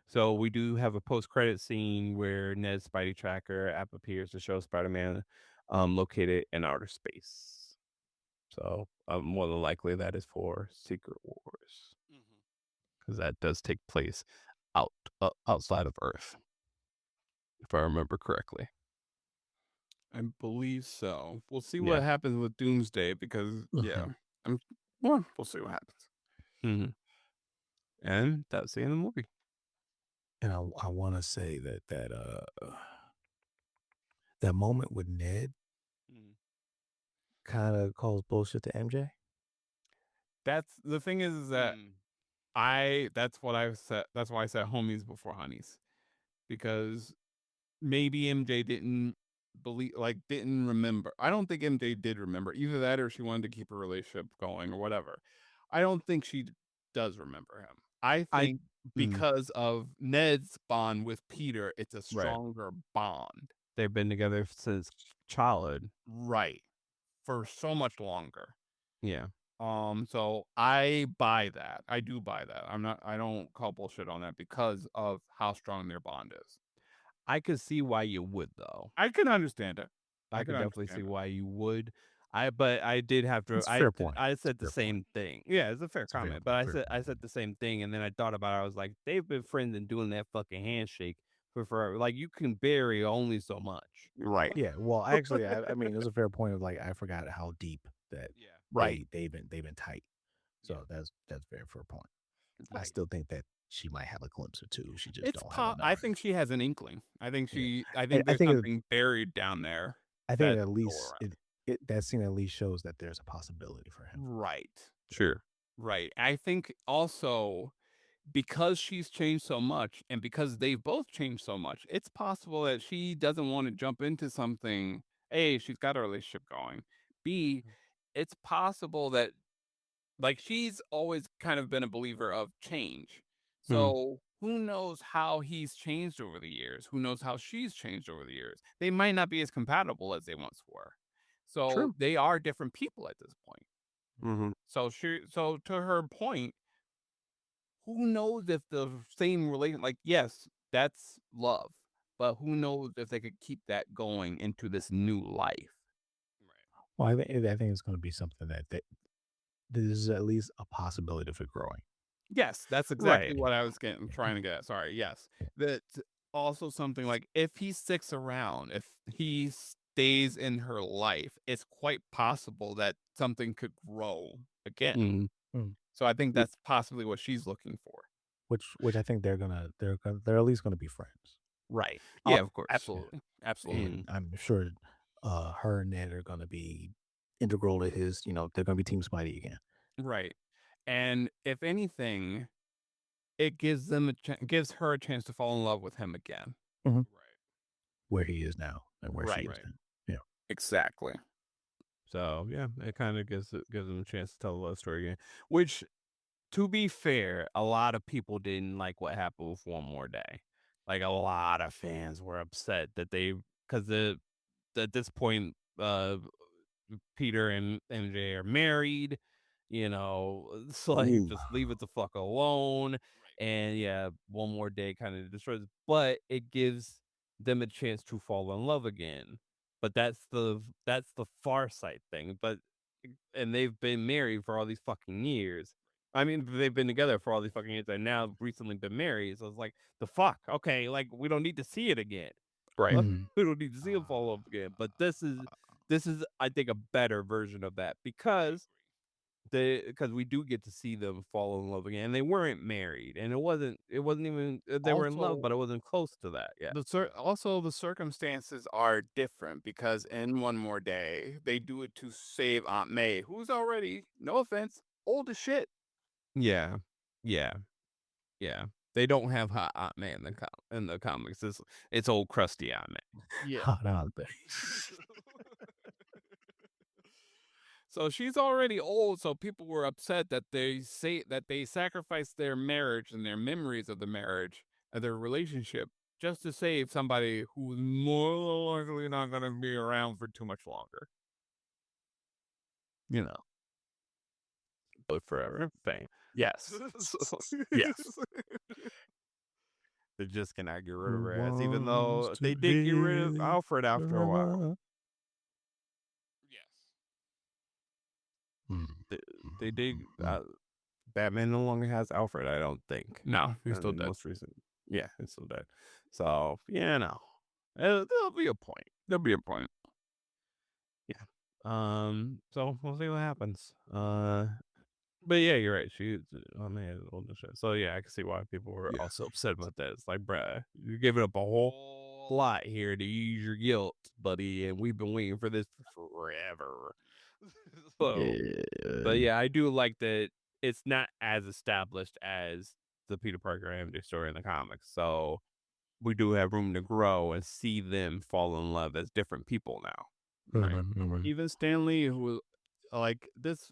So we do have a post-credit scene where Ned's Spidey Tracker app appears to show Spider-Man located in outer space. So more than likely that is for Secret Wars, because that does take place outside of Earth, if I remember correctly. I believe so. We'll see Yeah. what happens with Doomsday because we'll see what happens. And that's the end of the movie. And I want to say that moment with Ned kind of calls bullshit to MJ. That's the thing is that that's what I said. That's why I said homies before honeys, because maybe MJ didn't didn't remember. I don't think MJ did remember either that, or she wanted to keep her relationship going or whatever. I don't think she does remember him. I think because of Ned's bond with Peter, it's a stronger bond. They've been together since childhood. Right. For so much longer. Yeah. So I buy that. I do buy that. I don't call bullshit on that because of how strong their bond is. I could see why you would, though. I can understand it. I could definitely see why you would. But I did have to. It's a fair point. I said the same thing. Yeah, it's a fair comment. But I said the same thing, and then I thought about it. I was like, they've been friends and doing that fucking handshake for forever. Like, you can bury only so much. Right. Yeah. Well, actually, I mean, it was a fair point of like I forgot how deep that they've been tight. So that's very fair point. Right. I still think that she might have a glimpse or two. She just don't have enough. I think she has an inkling. I think there's something buried down there. I think at least that scene at least shows that there's a possibility for him. Right. Sure. Right. I think also because she's changed so much and because they've both changed so much, it's possible that she doesn't want to jump into something. A, she's got a relationship going. B, it's possible that she's always kind of been a believer of change. So who knows how he's changed over the years? Who knows how she's changed over the years? They might not be as compatible as they once were. So they are different people at this point. So to her point, who knows if the same relation, yes, that's love, but who knows if they could keep that going into this new life? Well, I think it's going to be something that there's at least a possibility of it growing. Yes, that's exactly what I was trying to get at. Sorry. Yes. That's also something like if he sticks around, if he stays in her life, it's quite possible that something could grow again. So I think that's possibly what she's looking for. Which I think they're at least gonna be friends. Right. Oh, Yeah, of course. absolutely. Absolutely. And I'm sure her and Ned are gonna be integral to his, they're gonna be Team Spidey again. Right. And if anything, it gives them gives her a chance to fall in love with him again. Mhm. Right. Where he is now and where she is now. Yeah. Exactly. So yeah, it kind of gives them a chance to tell the love story again. Which, to be fair, a lot of people didn't like what happened with One More Day. Like a lot of fans were upset that because at this point, Peter and MJ are married. It's like Ooh. just leave it the fuck alone. And yeah, One More Day kind of destroys it, but it gives them a chance to fall in love again. But that's the far side thing. But and they've been married for all these fucking years. I mean, they've been together for all these fucking years and now recently been married. So it's like, the fuck? Okay, like we don't need to see it again. Right. Mhm. We don't need to see them fall in love again. But this is I think a better version of that because we do get to see them fall in love again. And they weren't married, and it wasn't even they were in love, but it wasn't close to that. Yeah. Also, the circumstances are different because in One More Day, they do it to save Aunt May, who's already, no offense, old as shit. Yeah. Yeah. Yeah. They don't have hot Aunt May in the comics. It's old crusty Aunt May. Yeah. Hot out there. So she's already old, so people were upset that they sacrificed their marriage and their memories of the marriage and their relationship just to save somebody who's more likely not going to be around for too much longer. But forever fame. Yes. Yes. They just cannot get rid of her ass, even though they did get rid of Alfred after a while. Yes. They did. Batman no longer has Alfred, I don't think. No, he's still dead. Most recent. Yeah, he's still dead. So, yeah, no. There'll be a point. There'll be a point. Yeah. So we'll see what happens. But yeah, you're right. Oh man, old and shit. So yeah, I can see why people were also upset about that. It's like, bruh, you're giving up a whole lot here to use your guilt, buddy, and we've been waiting for this forever. So, but yeah, I do like that it's not as established as the Peter Parker MJ story in the comics. So we do have room to grow and see them fall in love as different people now. Right. Even Stan Lee, who like this,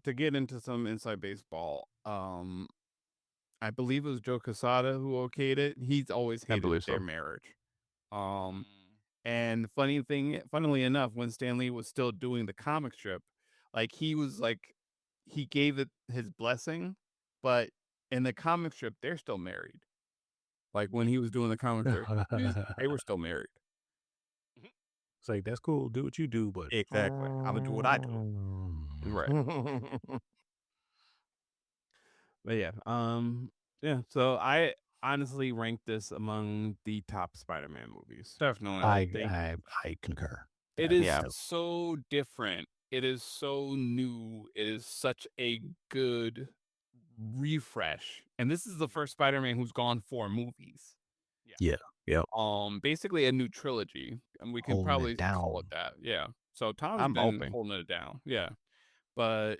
to get into some inside baseball, I believe it was Joe Quesada who okayed it. He's always hated believe their so. marriage. And funnily enough, when Stan Lee was still doing the comic strip, like he gave it his blessing, but in the comic strip, they're still married. Like when he was doing the comic strip, they were still married. It's like, that's cool. Do what you do, but Exactly. I'm gonna do what I do. Right. But yeah, so I honestly rank this among the top Spider-Man movies. Definitely. I concur. It is Yeah. so different. It is so new. It is such a good refresh. And this is the first Spider-Man who's gone 4 movies. Yeah. Yep. Basically a new trilogy, and we can Holding probably it down. call it that. Yeah. So Tom's I'm been hoping. holding it down. Yeah. But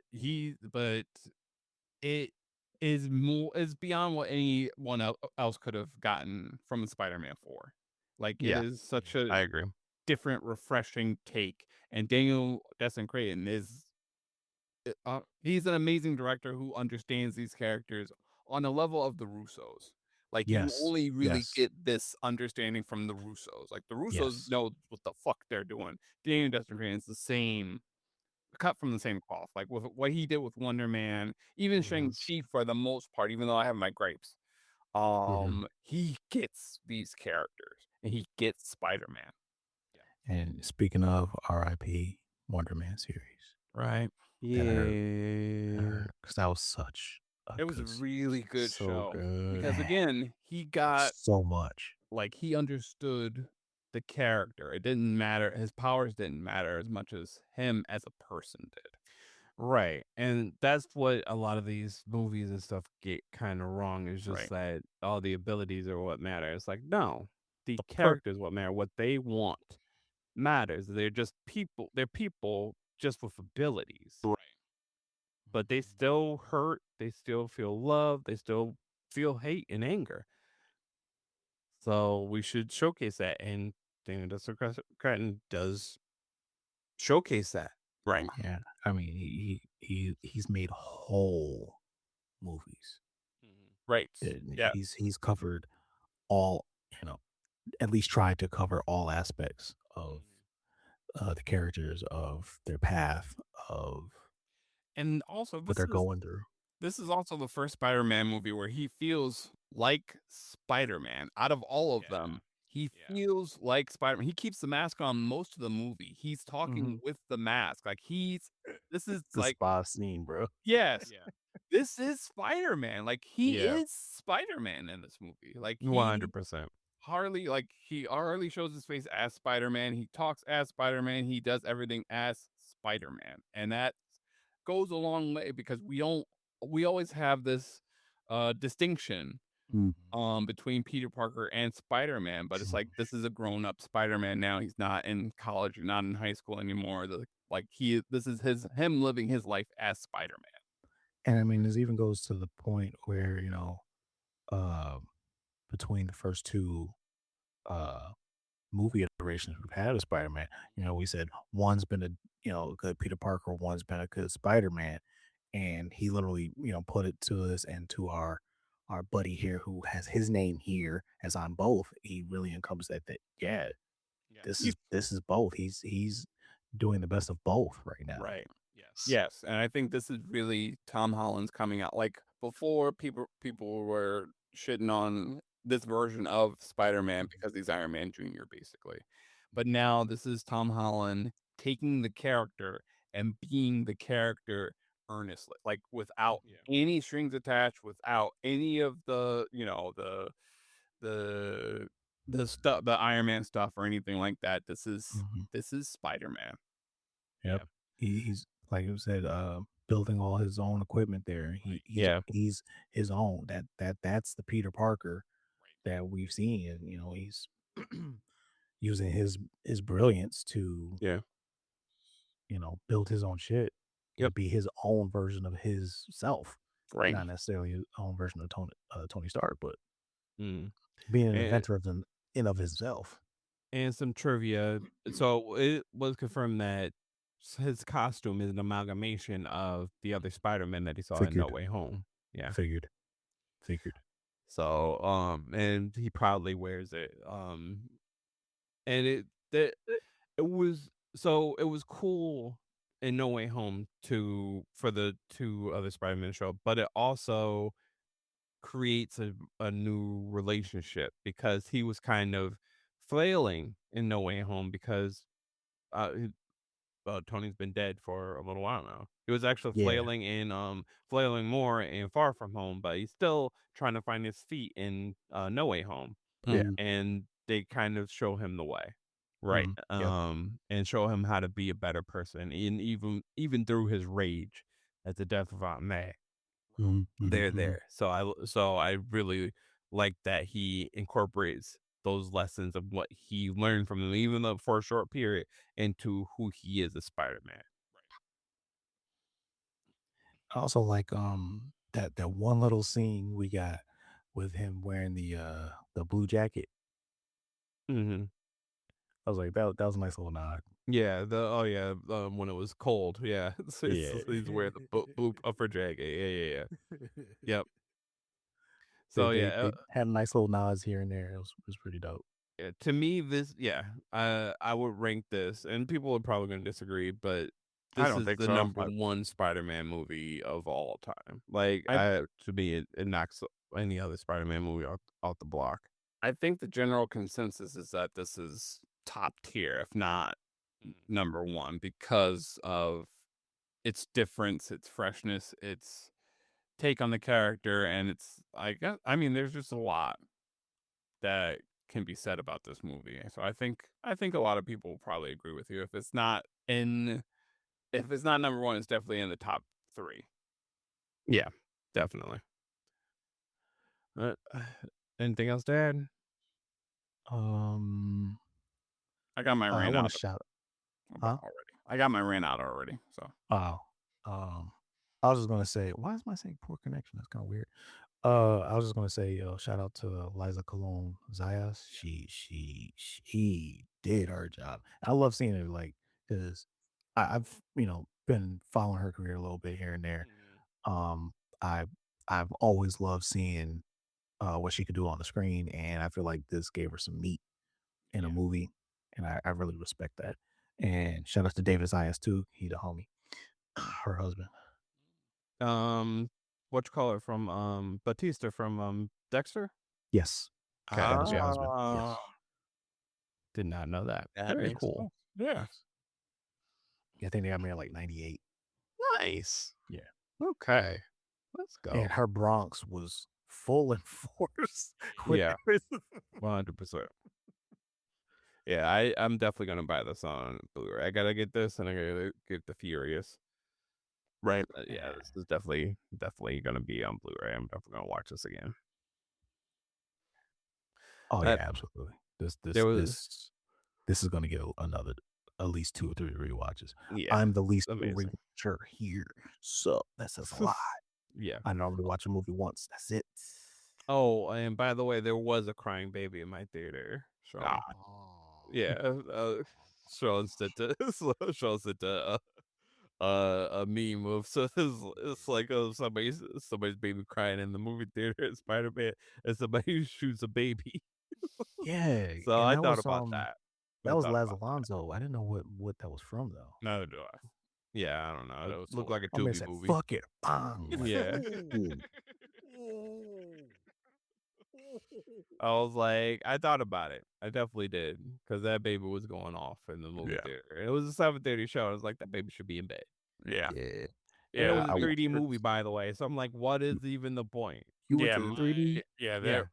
it is more, it's beyond what anyone else could have gotten from Spider-Man 4. Like it is such I a agree. different, refreshing take. And Daniel Destin Creighton is he's an amazing director who understands these characters on the level of the Russos. Like you Yes. only really Yes. get this understanding from the Russos. Like the Russos Yes. know what the fuck they're doing. Daniel Destin Creighton's the same, cut from the same cloth. Like with what he did with Wonder Man, even Shang-Chi for the most part, even though I have my gripes. He gets these characters and he gets Spider-Man. And speaking of R.I.P. Wonder Man series, Right. Yeah. because that was such It was a really good so show. good. Because again, he got so much. like he understood the character. It didn't matter. His powers didn't matter as much as him as a person did. Right. And that's what a lot of these movies and stuff get kind of wrong is just Right. that all the abilities are what matter. It's like, no, the The per characters what matter. What they want matters. They're just people. They're people just with abilities, Right. but they still hurt. They still feel love. They still feel hate and anger. So we should showcase that. And Daniel Cretton does showcase that. Right. Yeah, I mean, he's made whole movies. Right. Yeah. He's covered all, you know, at least tried to cover all aspects of the characters, of their path, of And also, what they're going through. this is also the first Spider-Man movie where he feels like Spider-Man. Out of all of them, he feels like Spider-Man. He keeps the mask on most of the movie. He's talking with the mask. Like this is The like, spa scene, bro. yes, this is Spider-Man. Like he Yeah. is Spider-Man in this movie. Like 100%. he hardly shows his face as Spider-Man. He talks as Spider-Man. He does everything as Spider-Man. And that goes a long way because we always have this distinction between Peter Parker and Spider-Man, but it's like this is a grown-up Spider-Man now. He's not in college, not in high school anymore. This is him living his life as Spider-Man. And I mean, this even goes to the point where, uh, between the first two uh movie iterations we've had of Spider-Man, we said one's been a good Peter Parker, one's been a good Spider-Man, and he literally, put it to us and to our buddy here who has his name here as on both. He really encompassed that yeah, this is both. He's doing the best of both right now. Right. Yes, and I think this is really Tom Holland's coming out. Like before, people were shitting on this version of Spider-Man because he's Iron Man Jr. basically, but now this is Tom Holland taking the character and being the character earnestly, like without any strings attached, without any of the the stuff, the Iron Man stuff or anything like that. Mhm. This is Spider-Man. Yep. He's like you said, building all his own equipment there. Yeah. He's his own. That's the Peter Parker that we've seen. And he's using his brilliance to, Yeah. build his own shit Yep. and be his own version of his self. Right. Not necessarily his own version of Tony Stark, but Mm. being an And, inventor of in of himself. and some trivia. So it was confirmed that his costume is an amalgamation of the other Spider-Man that he saw in No Figured. Way Home. Yeah. Figured. So and he proudly wears it. And it was it was cool in No Way Home for the two other Spider-Man show, but it also creates a new relationship because he was kind of flailing in No Way Home because uh Tony's been dead for a little while now. He was actually Yeah. flailing more in Far From Home, but he's still trying to find his feet in No Way Home. Yeah. And they kind of show him the way. Right. Yep. And show him how to be a better person. And even through his rage at the death of Aunt May. They're there. So I really like that he incorporates those lessons of what he learned from them, even though for a short period, into who he is as Spider-Man. I also like that one little scene we got with him wearing the blue jacket. Mm-hmm. I was like, that was a nice little nod. Yeah. When it was cold. Yeah. He's wearing the blue puffer jacket. Yeah. Yep. So They had nice little nods here and there. It was pretty dope. to me, I would rank this, and people are probably going to disagree, but I this don't is think the so. number one Spider-Man movie of all time. Like, I- to me, it knocks any other Spider-Man movie out the block. I think the general consensus is that this is top tier, if not number one, because of its difference, its freshness, its take on the character, and I mean, there's just a lot that can be said about this movie. So I think a lot of people will probably agree with you. If it's not in if it's not number one, it's definitely in the top 3. Yeah, definitely. Anything else to add? I got my I rant want out to shout. about already. I got my rant out already. So Oh, I was just gonna say, why is my saying poor connection? That's kind of weird. I was just gonna say, shout out to Liza Cologne Zayas. She did her job. I love seeing her, like, because I've been following her career a little bit here and there. Um, I I've always loved seeing what she could do on the screen, and I feel like this gave her some meat in a movie, and I really respect that. And shout out to David Zayas too. He the homie, her husband. What you call it from Batista from Dexter? Yes, that is her husband. Yes. Ah, Did not know that. that Very makes cool. sense. Yeah. I think they got married like 98. Nice. Yeah. Okay. Let's go. And her Bronx was full in force. with Yeah. everything. 100%. Yeah, I'm definitely gonna buy this on Blu-ray. I gotta get this, and I gotta get the Furious. Right. Yeah, this is definitely gonna be on Blu-ray. I'm definitely gonna watch this again. Oh That- yeah, absolutely. there was- This is gonna get another at least 2 or 3 rewatches. Yeah, I'm the least amazing. rewatcher here, so that says a lot. Yeah. I normally watch a movie once. That's it. Oh, and by the way, there was a crying baby in my theater. So yeah, Sean sent a meme of it's like somebody's baby crying in the movie theater at Spider-Man, and somebody who shoots a baby. Yeah. So and I that thought was, about that. That was Laz Alonso. I didn't know what that was from though. Neither do I. Yeah, I don't know. It looked like a I mean, Tubi said, movie. fuck it. Bang. Like, Yeah. ooh. I was like, I thought about it. I definitely did, because that baby was going off in the movie theater. And it was a 7:30 show. I was like, that baby should be in bed. Yeah. Yeah. And Yeah. it was a I 3D movie, by the way. So I'm like, what is even the point? You went Yeah, to 3D? Yeah.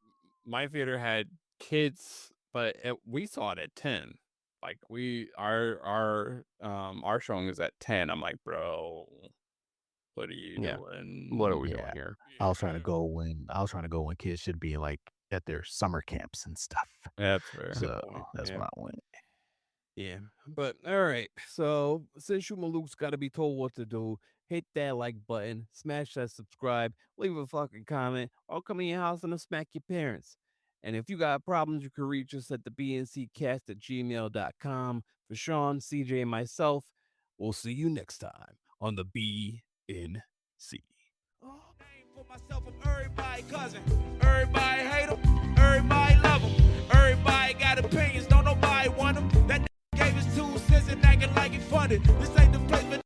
My theater had kids, but we saw it at 10. Like our showing is at 10. I'm like, bro, what are you Yeah. doing? What are we Yeah. doing here? I was trying to go when kids should be like at their summer camps and stuff. That's fair. So point. that's Yeah. when I went. Yeah, but all right. So since you Malouk's got to be told what to do, hit that like button, smash that subscribe, leave a fucking comment, or come in your house and I'll smack your parents. And if you got problems, you can reach us at the BNCcast at gmail.com. For Sean, CJ, and myself, we'll see you next time on the BNC. For myself, I'm everybody cousin. Everybody hate him. Everybody love him. Everybody got opinions. Don't nobody want them. That gave us 2 cents and acting like he funded. This ain't the place for